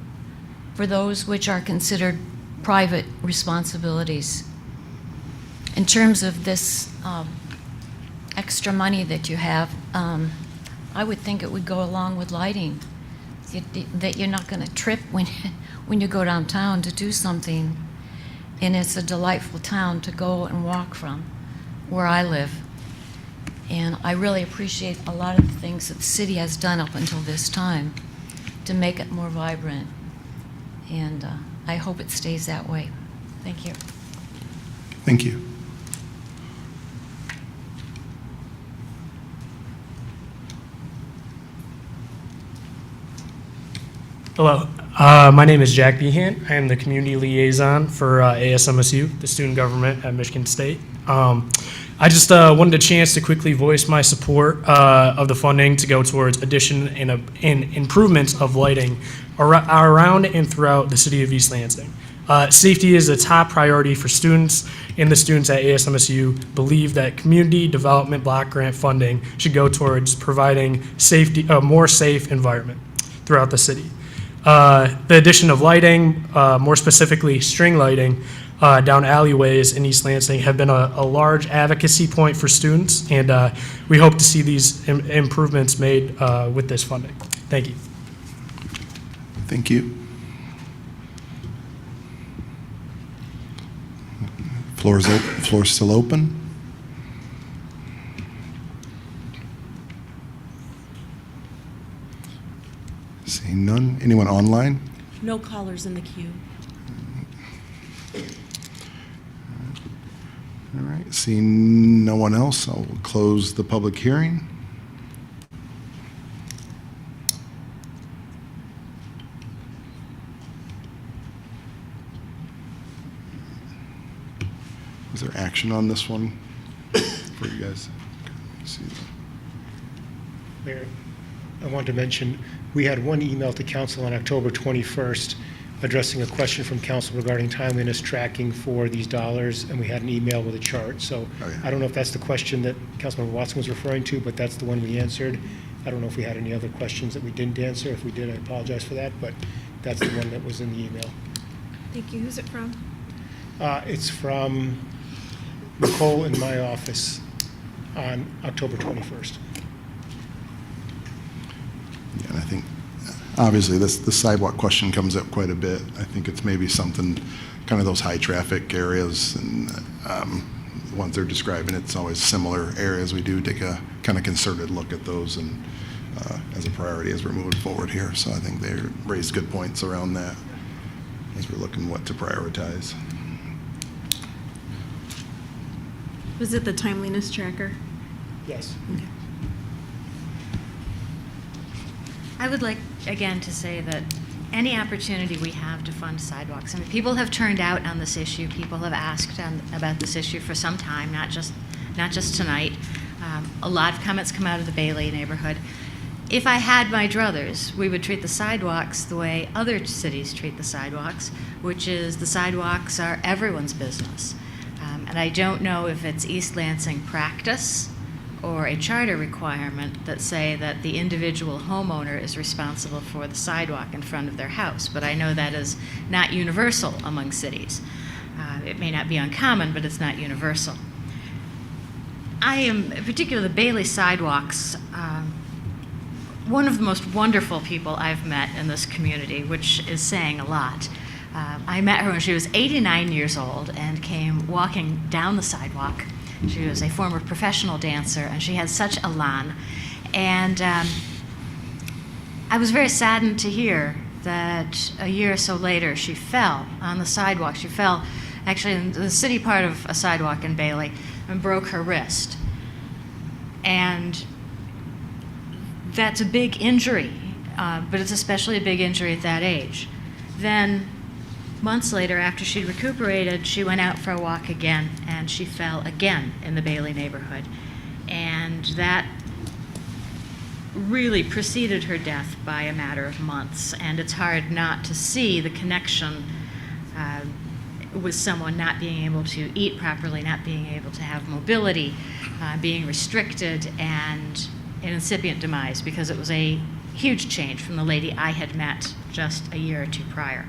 for those which are considered private responsibilities. In terms of this extra money that you have, I would think it would go along with lighting, that you're not going to trip when you go downtown to do something. And it's a delightful town to go and walk from, where I live. And I really appreciate a lot of the things that the city has done up until this time to make it more vibrant. And I hope it stays that way. Thank you. Thank you. Hello, my name is Jack Behan. I am the community liaison for ASMSU, the student government at Michigan State. I just wanted a chance to quickly voice my support of the funding to go towards addition and improvements of lighting around and throughout the city of East Lansing. Safety is a top priority for students, and the students at ASMSU believe that community development block grant funding should go towards providing a more safe environment throughout the city. The addition of lighting, more specifically string lighting, down alleyways in East Lansing have been a large advocacy point for students, and we hope to see these improvements made with this funding. Thank you. Thank you. Floor is still open. Seeing none. Anyone online? No callers in the queue. All right. Seeing no one else, I'll close the public hearing. Is there action on this one for you guys? See. Mayor, I wanted to mention, we had one email to council on October 21st addressing a question from council regarding timeliness tracking for these dollars, and we had an email with a chart. So I don't know if that's the question that Councilmember Watson was referring to, but that's the one we answered. I don't know if we had any other questions that we didn't answer. If we did, I apologize for that, but that's the one that was in the email. Thank you. Who's it from? It's from Nicole in my office on October 21st. Yeah, and I think, obviously, the sidewalk question comes up quite a bit. I think it's maybe something, kind of those high-traffic areas, and the ones they're describing, it's always similar areas. We do take a kind of concerted look at those and as a priority as we're moving forward here. So I think they raised good points around that as we're looking what to prioritize. Was it the timeliness tracker? Yes. Okay. I would like, again, to say that any opportunity we have to fund sidewalks, I mean, people have turned out on this issue. People have asked about this issue for some time, not just tonight. A lot of comments come out of the Bailey neighborhood. If I had my druthers, we would treat the sidewalks the way other cities treat the sidewalks, which is the sidewalks are everyone's business. And I don't know if it's East Lansing practice or a charter requirement that say that the individual homeowner is responsible for the sidewalk in front of their house, but I know that is not universal among cities. It may not be uncommon, but it's not universal. I am, particularly the Bailey sidewalks, one of the most wonderful people I've met in this community, which is saying a lot. I met her when she was 89 years old and came walking down the sidewalk. She was a former professional dancer, and she had such elan. And I was very saddened to hear that a year or so later she fell on the sidewalk. She fell actually in the city part of a sidewalk in Bailey and broke her wrist. And that's a big injury, but it's especially a big injury at that age. Then months later, after she'd recuperated, she went out for a walk again, and she fell again in the Bailey neighborhood. And that really preceded her death by a matter of months. And it's hard not to see the connection with someone not being able to eat properly, not being able to have mobility, being restricted, and an incipient demise, because it was a huge change from the lady I had met just a year or two prior.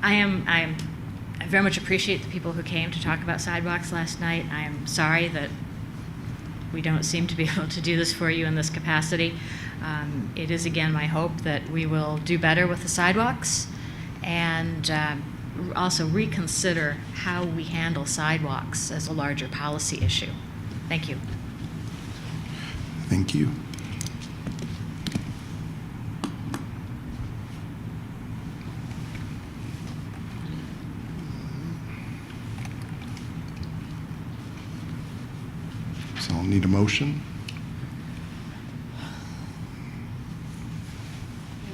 I very much appreciate the people who came to talk about sidewalks last night. I am sorry that we don't seem to be able to do this for you in this capacity. It is, again, my hope that we will do better with the sidewalks and also reconsider how we handle sidewalks as a larger policy issue. Thank you. Thank you. So I'll need a motion.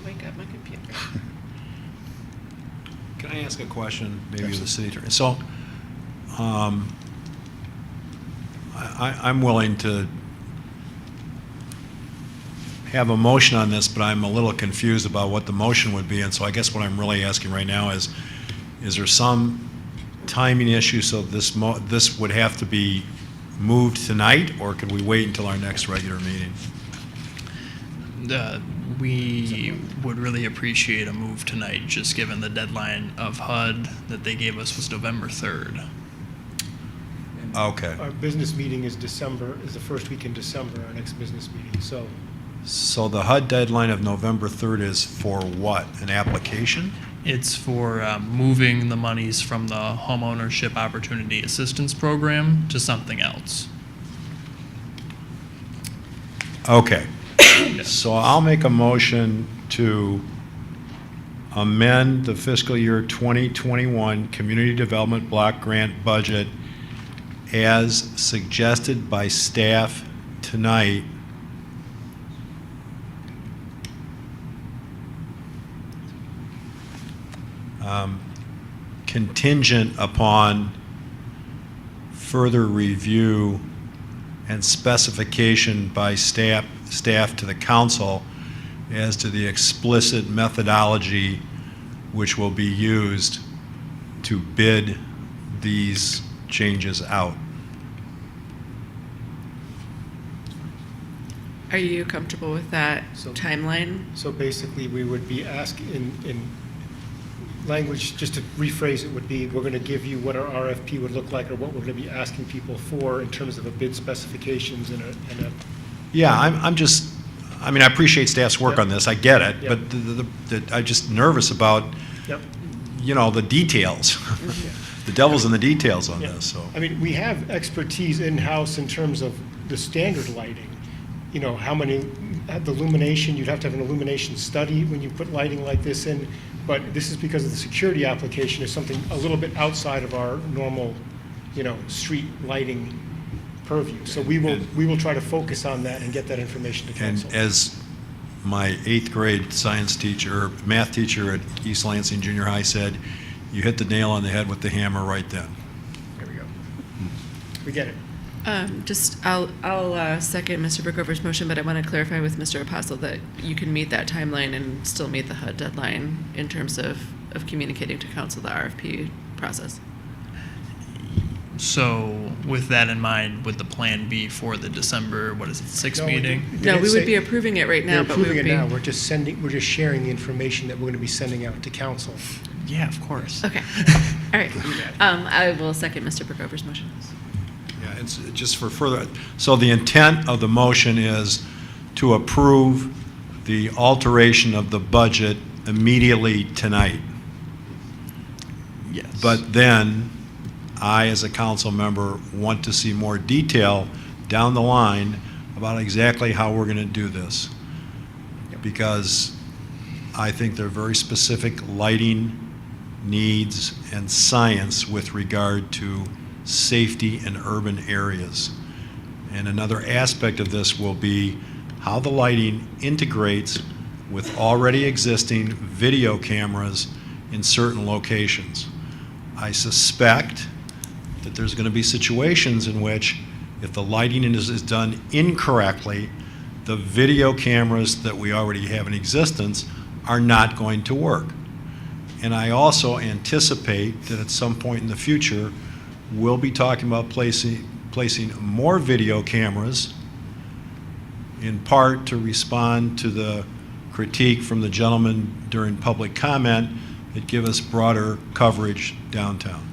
Wake up my computer. Can I ask a question, maybe of the city attorney? So, I'm willing to have a motion on this, but I'm a little confused about what the motion would be, and so I guess what I'm really asking right now is there some timing issue so this would have to be moved tonight, or could we wait until our next regular meeting? We would really appreciate a move tonight, just given the deadline of HUD that they gave us was November 3rd. Okay. Our business meeting is the first week in December, our next business meeting, so. So the HUD deadline of November 3rd is for what? An application? It's for moving the monies from the Homeownership Opportunity Assistance Program to something else. Okay. So I'll make a motion to amend the fiscal year 2021 Community Development Block Grant budget as suggested by staff tonight contingent upon further review and specification by staff to the council as to the explicit methodology which will be used to bid these changes out. Are you comfortable with that timeline? So basically, we would be asking, in language, just to rephrase it, would be, we're going to give you what our RFP would look like, or what we're going to be asking people for in terms of a bid specifications and a. Yeah, I'm just, I mean, I appreciate staff's work on this, I get it, Yep. but I'm just nervous about, Yep. you know, the details. The devil's in the details on this, so. I mean, we have expertise in-house in terms of the standard lighting. You know, how many, the illumination, you'd have to have an illumination study when you put lighting like this in, but this is because of the security application is something a little bit outside of our normal, you know, street lighting purview. So we will try to focus on that and get that information to council. And as my 8th grade science teacher, math teacher at East Lansing Junior High said, you hit the nail on the head with the hammer right then. There we go. We get it. I'll second Mr. Brookover's motion, but I want to clarify with Mr. Apostle that you can meet that timeline and still meet the HUD deadline in terms of communicating to council the RFP process. So with that in mind, would the plan be for the December, what is it, 6th No, meeting? No, we would be approving it right now, We're but we approving would it be. now. We're just sharing the information that we're going to be sending out to council. Yeah, of course. Okay. All right. I will second Mr. Brookover's motion. Yeah, it's just for further, so the intent of the motion is to approve the alteration of the budget immediately tonight. Yes. But then, I, as a council member, want to see more detail down the line about exactly how we're going to do this. Because I think there are very specific lighting needs and science with regard to safety in urban areas. And another aspect of this will be how the lighting integrates with already existing video cameras in certain locations. I suspect that there's going to be situations in which, if the lighting is done incorrectly, the video cameras that we already have in existence are not going to work. And I also anticipate that at some point in the future, we'll be talking about placing more video cameras, in part to respond to the critique from the gentleman during public comment that give us broader coverage downtown.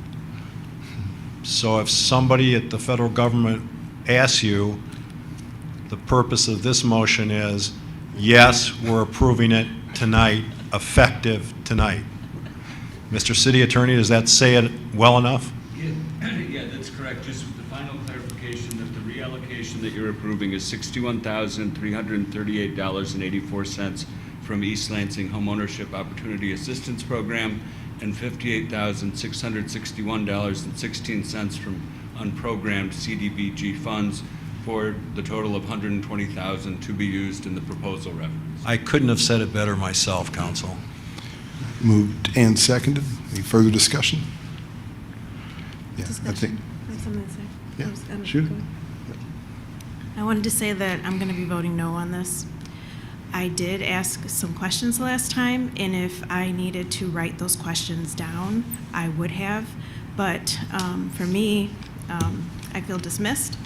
So if somebody at the federal government asks you, the purpose of this motion is, yes, we're approving it tonight, effective tonight. Mr. City Attorney, does that say it well enough? Yeah, that's correct. Just with the final clarification that the reallocation that you're approving is $61,338.84 from East Lansing Homeownership Opportunity Assistance Program and $58,661.16 from unprogrammed CDBG funds, for the total of $120,000 to be used in the proposal revenues. I couldn't have said it better myself, Council. Moved and seconded. Any further discussion? Yeah, I think, I have something to say. yeah, Go shoot. ahead. I wanted to say that I'm going to be voting no on this. I did ask some questions last time, and if I needed to write those questions down, I would have. But for me, I feel dismissed.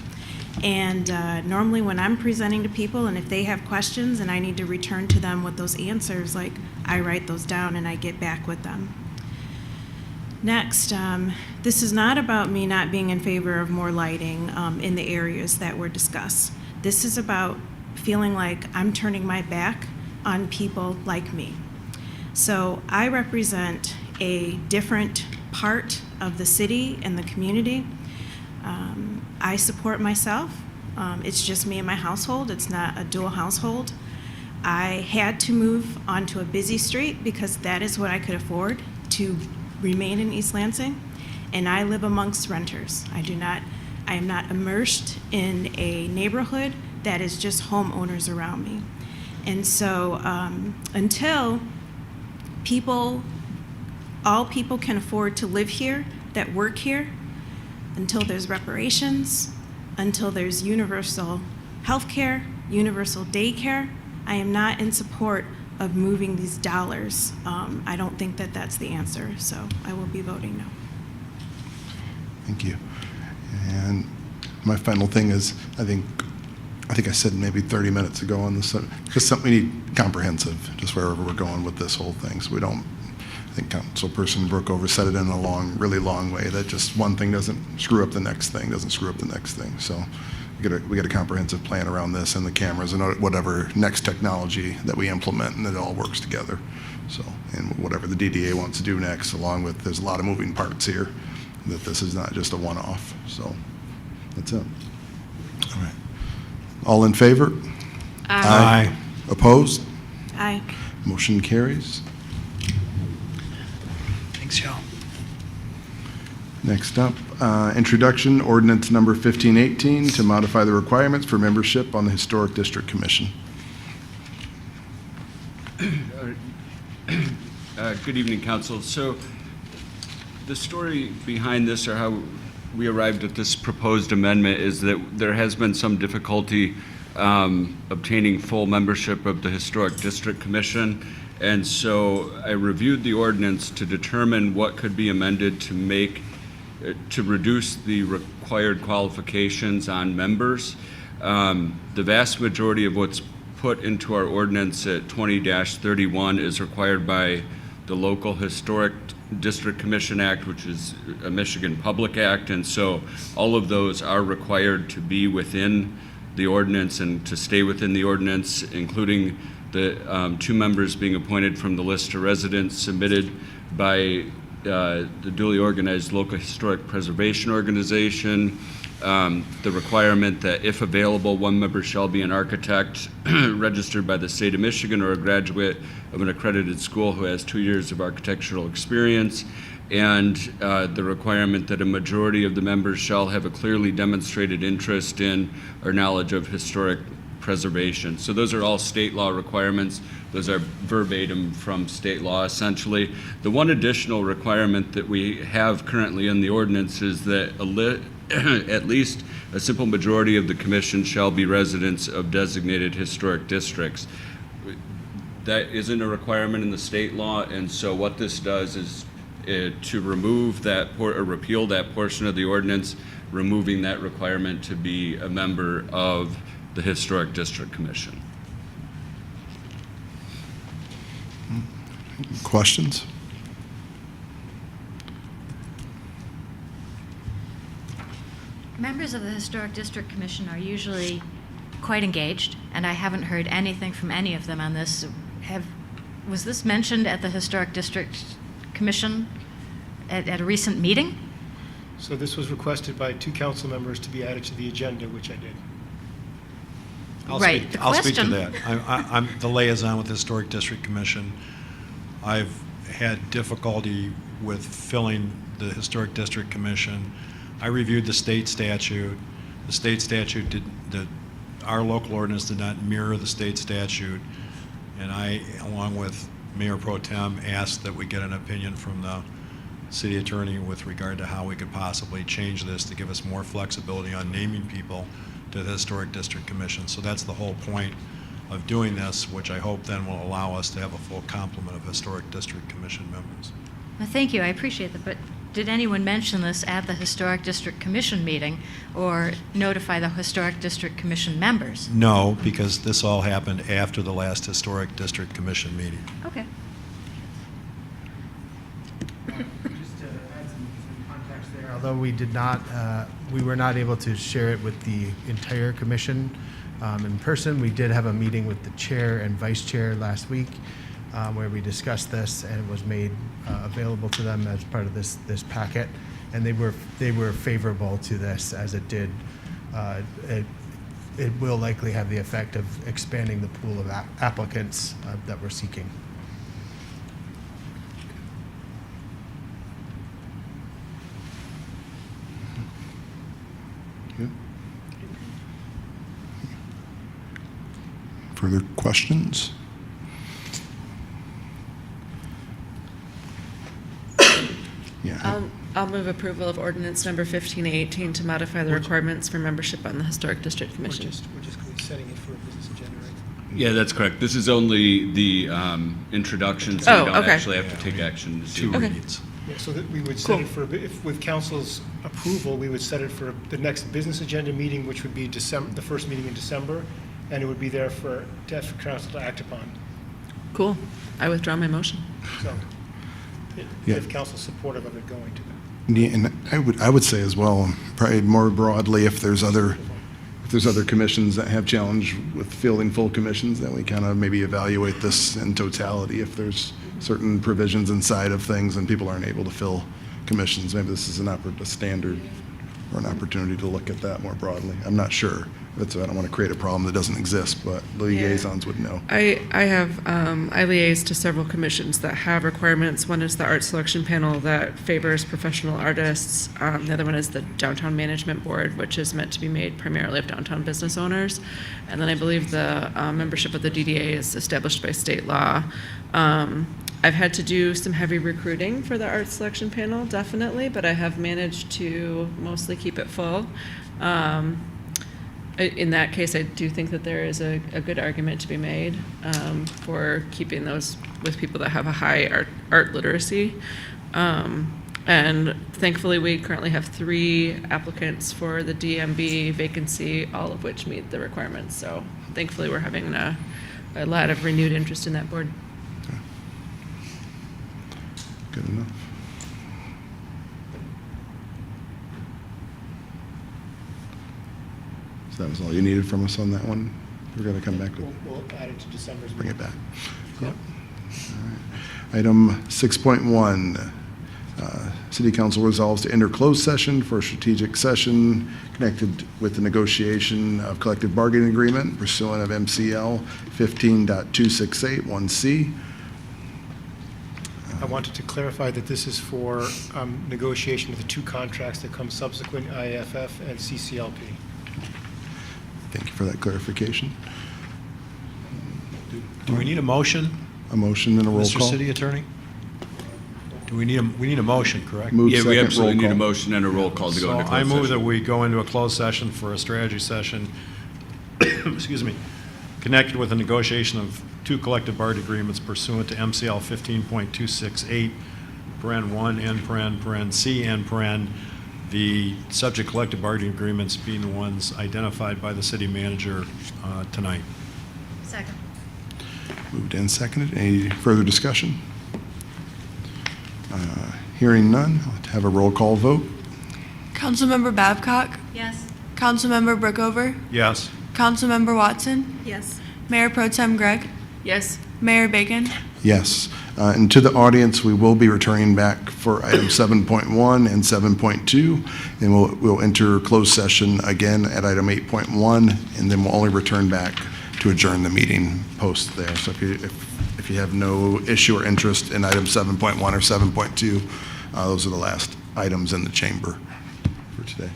And normally when I'm presenting to people and if they have questions and I need to return to them with those answers, like I write those down and I get back with them. Next, this is not about me not being in favor of more lighting in the areas that were discussed. This is about feeling like I'm turning my back on people like me. So I represent a different part of the city and the community. I support myself. It's just me and my household. It's not a dual household. I had to move onto a busy street because that is what I could afford to remain in East Lansing. And I live amongst renters. I am not immersed in a neighborhood that is just homeowners around me. And so until people all people can afford to live here, that work here, until there's reparations, until there's universal health care, universal daycare. I am not in support of moving these dollars. I don't think that that's the answer, so I will be voting no. Thank you. And my final thing is, I think I said maybe 30 minutes ago on this, just something we need comprehensive, just wherever we're going with this whole thing. So we don't, I think Councilperson Brookover said it in a really long way, that just one thing doesn't screw up the next thing, So we get a comprehensive plan around this and the cameras and whatever next technology that we implement, and it all works together. So, and whatever the DDA wants to do next, along with, there's a lot of moving parts here, that this is not just a one-off. So that's it. All right. All in favor? Aye. Opposed? Aye. Motion carries. Thanks, Joe. Next up, introduction ordinance number 1518 to modify the requirements for membership on the Historic District Commission. Good evening, Council. So the story behind this, or how we arrived at this proposed amendment, is that there has been some difficulty obtaining full membership of the Historic District Commission. And so I reviewed the ordinance to determine what could be amended to reduce the required qualifications on members. The vast majority of what's put into our ordinance at 20-31 is required by the local Historic District Commission Act, which is a Michigan Public Act, and so all of those are required to be within the ordinance and to stay within the ordinance, including the 2 members being appointed from the list of residents submitted by the duly organized local historic preservation organization, the requirement that if available, 1 member shall be an architect registered by the state of Michigan or a graduate of an accredited school who has 2 years of architectural experience, and the requirement that a majority of the members shall have a clearly demonstrated interest in or knowledge of historic preservation. So those are all state law requirements. Those are verbatim from state law, essentially. The one additional requirement that we have currently in the ordinance is that at least a simple majority of the commission shall be residents of designated historic districts. That isn't a requirement in the state law, and so what this does is to remove that or repeal that portion of the ordinance, removing that requirement to be a member of the Historic District Commission. Questions? Members of the Historic District Commission are usually quite engaged, and I haven't heard anything from any of them on this. Was this mentioned at the Historic District Commission at a recent meeting? So this was requested by 2 council members to be added to the agenda, which I did. I'll Right, speak- the I'll speak to question- that. I'm the liaison with the Historic District Commission. I've had difficulty with filling the Historic District Commission. I reviewed the state statute. The state statute our local ordinance did not mirror the state statute, and I, along with Mayor Pro Tem, asked that we get an opinion from the city attorney with regard to how we could possibly change this to give us more flexibility on naming people to the Historic District Commission. So that's the whole point of doing this, which I hope then will allow us to have a full complement of Historic District Commission members. Well, thank you, I appreciate that, but did anyone mention this at the Historic District Commission meeting or notify the Historic District Commission members? No, because this all happened after the last Historic District Commission meeting. Okay. Just to add some context there, although we were not able to share it with the entire commission in person, we did have a meeting with the chair and vice chair last week where we discussed this, and it was made available to them as part of this packet, and they were favorable to this, as it did. It will likely have the effect of expanding the pool of applicants that we're seeking. Further questions? I'll move approval of ordinance number 1518 to modify the requirements for membership on the Historic District Commission. We're just going to be setting it for a business agenda, right? Yeah, that's correct. This is only the introduction, so Oh, we don't okay. actually have to take action this Two evening. reads. Yeah, so that we would set it for, if with council's approval, we would set it for the next business agenda meeting, which would be December, the first meeting in December, and it would be there for council to act upon. Cool. I withdraw my motion. So, Yeah. if council's supportive of it going to that. Yeah, and I would say as well, probably more broadly, if there's other commissions that have challenge with fielding full commissions, then we kind of maybe evaluate this in totality. If there's certain provisions inside of things and people aren't able to fill commissions, maybe this is a standard or an opportunity to look at that more broadly. I'm not sure. I don't want to create a problem that doesn't exist, but the liaisons would know. I liaise to several commissions that have requirements. One is the art selection panel that favors professional artists. The other one is the downtown management board, which is meant to be made primarily of downtown business owners. And then I believe the membership of the DDA is established by state law. I've had to do some heavy recruiting for the art selection panel, definitely, but I have managed to mostly keep it full. In that case, I do think that there is a good argument to be made for keeping those with people that have a high art literacy. And thankfully, we currently have 3 applicants for the DMB vacancy, all of which meet the requirements. So thankfully, we're having a lot of renewed interest in that board. Good enough. So that was all you needed from us on that one? We're going to come back with, We'll add it to December's. bring it meeting. back. Yep. All right. Item 6.1, City Council resolves to enter closed session for a strategic session connected with the negotiation of collective bargaining agreement pursuant of MCL 15.2681C. I wanted to clarify that this is for negotiation of the 2 contracts that come subsequent, IAFF and CCLP. Thank you for that clarification. Do we need a motion? A motion and a roll Mr. call? City Attorney? Do we need a motion, correct? Move Yeah, we second, absolutely roll need a call. motion and a roll call to go So into I closed move that session. we go into a closed session for a strategy session, excuse me, connected with the negotiation of 2 collective bargaining agreements pursuant to MCL 15.268, paren 1, N paren C, N paren, the subject collective bargaining agreements being the ones identified by the city manager tonight. Second. Moved and seconded. Any further discussion? Hearing none, I'll have a roll call vote. Councilmember Babcock? Yes. Councilmember Brookover? Yes. Councilmember Watson? Yes. Mayor Pro Tem Gregg? Yes. Mayor Bacon? Yes. And to the audience, we will be returning back for item 7.1 and 7.2, and we'll enter closed session again at item 8.1, and then we'll only return back to adjourn the meeting post there. So if you have no issue or interest in item 7.1 or 7.2, those are the last items in the chamber for today.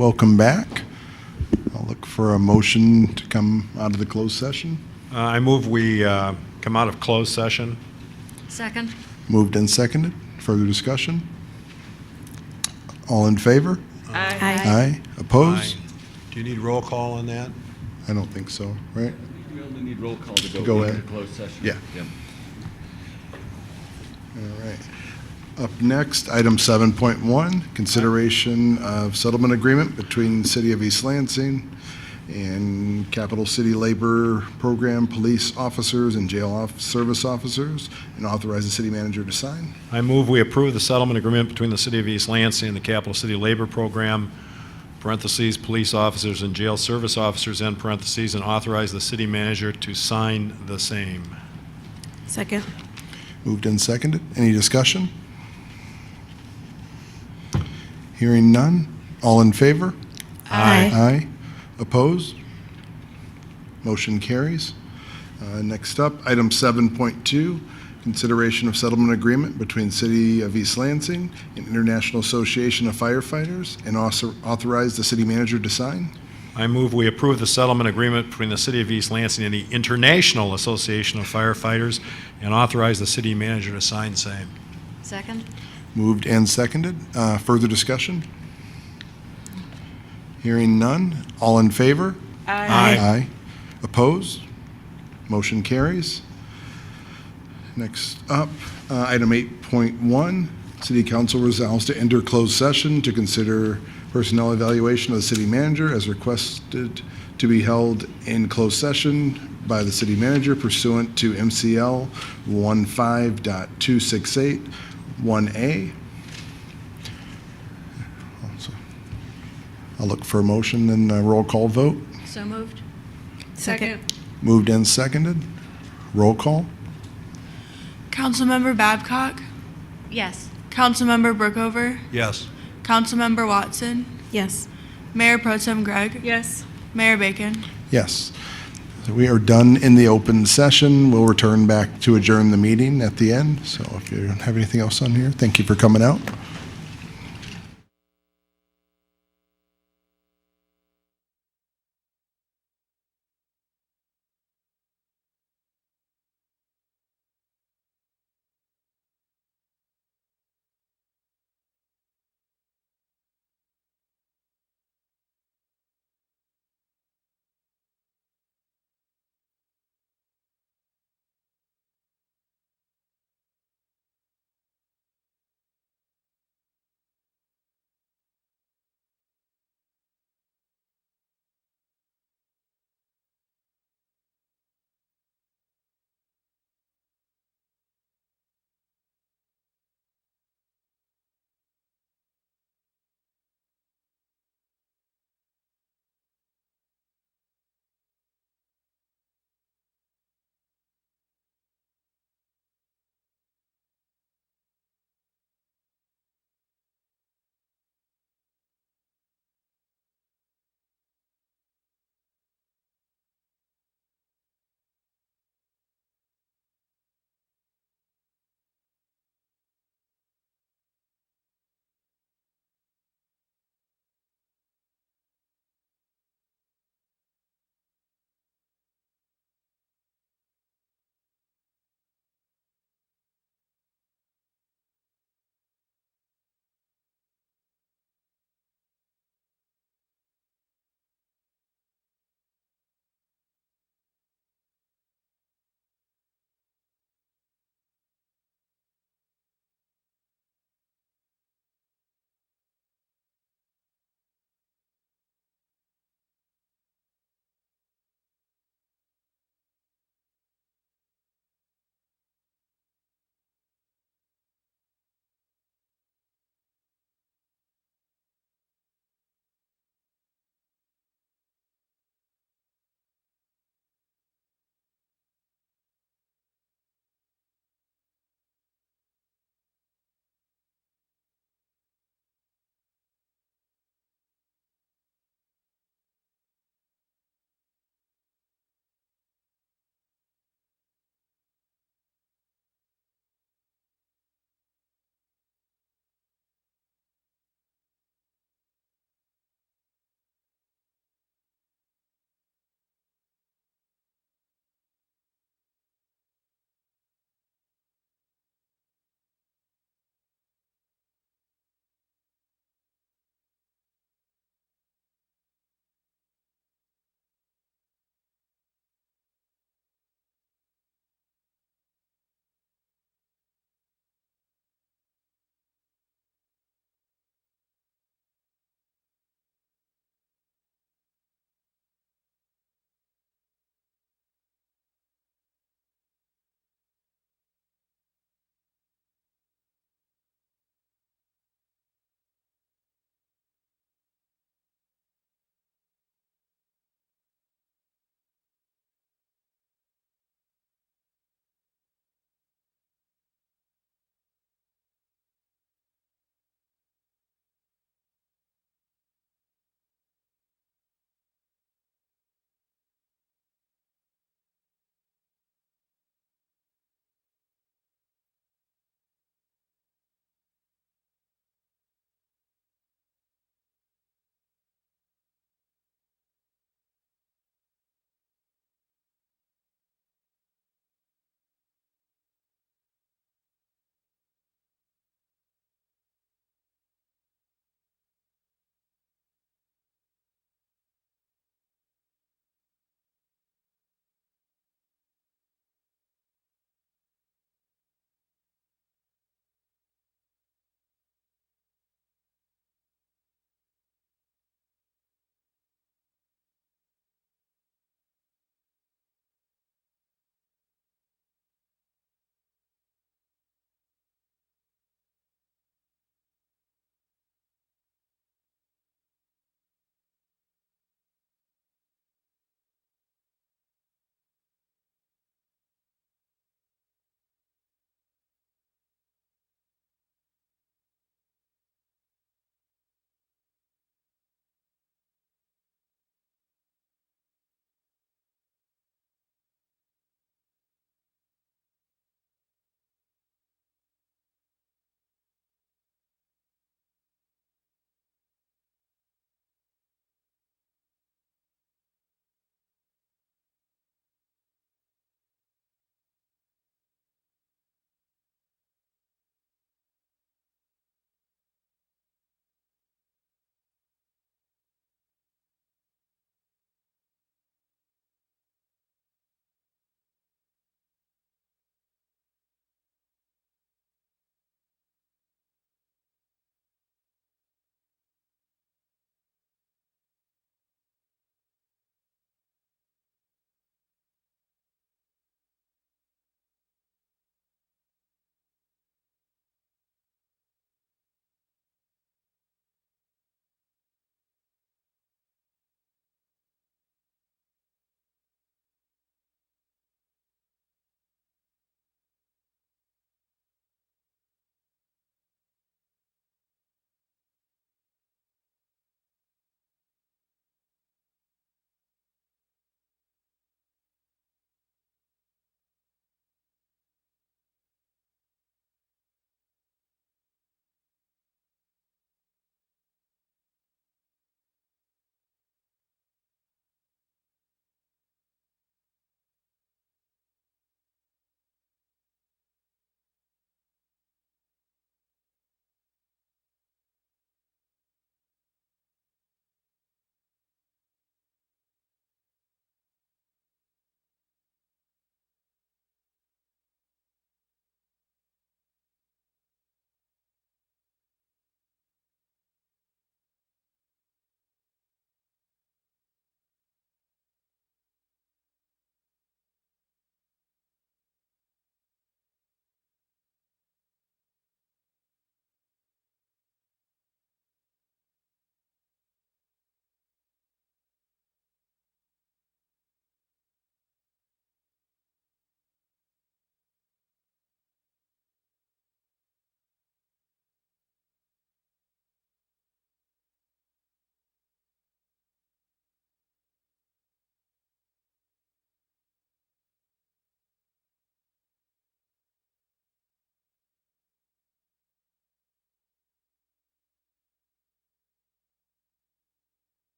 welcome back. I'll look for a motion to come out of the closed session. I move we come out of closed session. Second? Moved and seconded. Further discussion? All in favor? Aye. Aye. Opposed? Aye. Do you need roll call on that? I don't think so, right? We only need roll call to Go go ahead. into closed session. Yeah. All right. Up next, item 7.1, consideration of settlement agreement between City of East Lansing and Capital City Labor Program police officers and jail service officers, and authorize the city manager to sign. I move we approve the settlement agreement between the City of East Lansing and the Capital City Labor Program, parentheses, police officers and jail service officers, end parentheses, and authorize the city manager to sign the same. Second. Moved and seconded. Any discussion? Hearing none. All in favor? Aye. Aye. Opposed? Motion carries. Next up, item 7.2, consideration of settlement agreement between City of East Lansing and International Association of Firefighters, and also authorize the city manager to sign. I move we approve the settlement agreement between the City of East Lansing and the International Association of Firefighters, and authorize the city manager to sign same. Second? Moved and seconded. Further discussion? Hearing none. All in favor? Aye. Aye. Opposed? Motion carries. Next up, item 8.1, City Council resolves to enter closed session to consider personnel evaluation of the city manager as requested to be held in closed session by the city manager pursuant to MCL 15.268(1)A. I'll look for a motion and a roll call vote. So moved? Second. Moved and seconded. Roll call. Councilmember Babcock, Yes. Councilmember Brookover, Yes. Councilmember Watson, Yes. Mayor Pro Tem Gregg, Yes. Mayor Bacon. Yes. So we are done in the open session. We'll return back to adjourn the meeting at the end. So if you don't have anything else on here, thank you for coming out.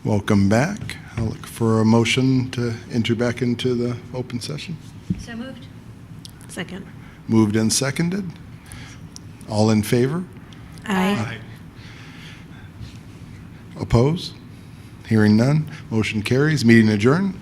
Welcome back. I'll look for a motion to enter back into the open session. So moved. Second. Moved and seconded. All in favor? Aye. Opposed? Hearing none. Motion carries. Meeting adjourned.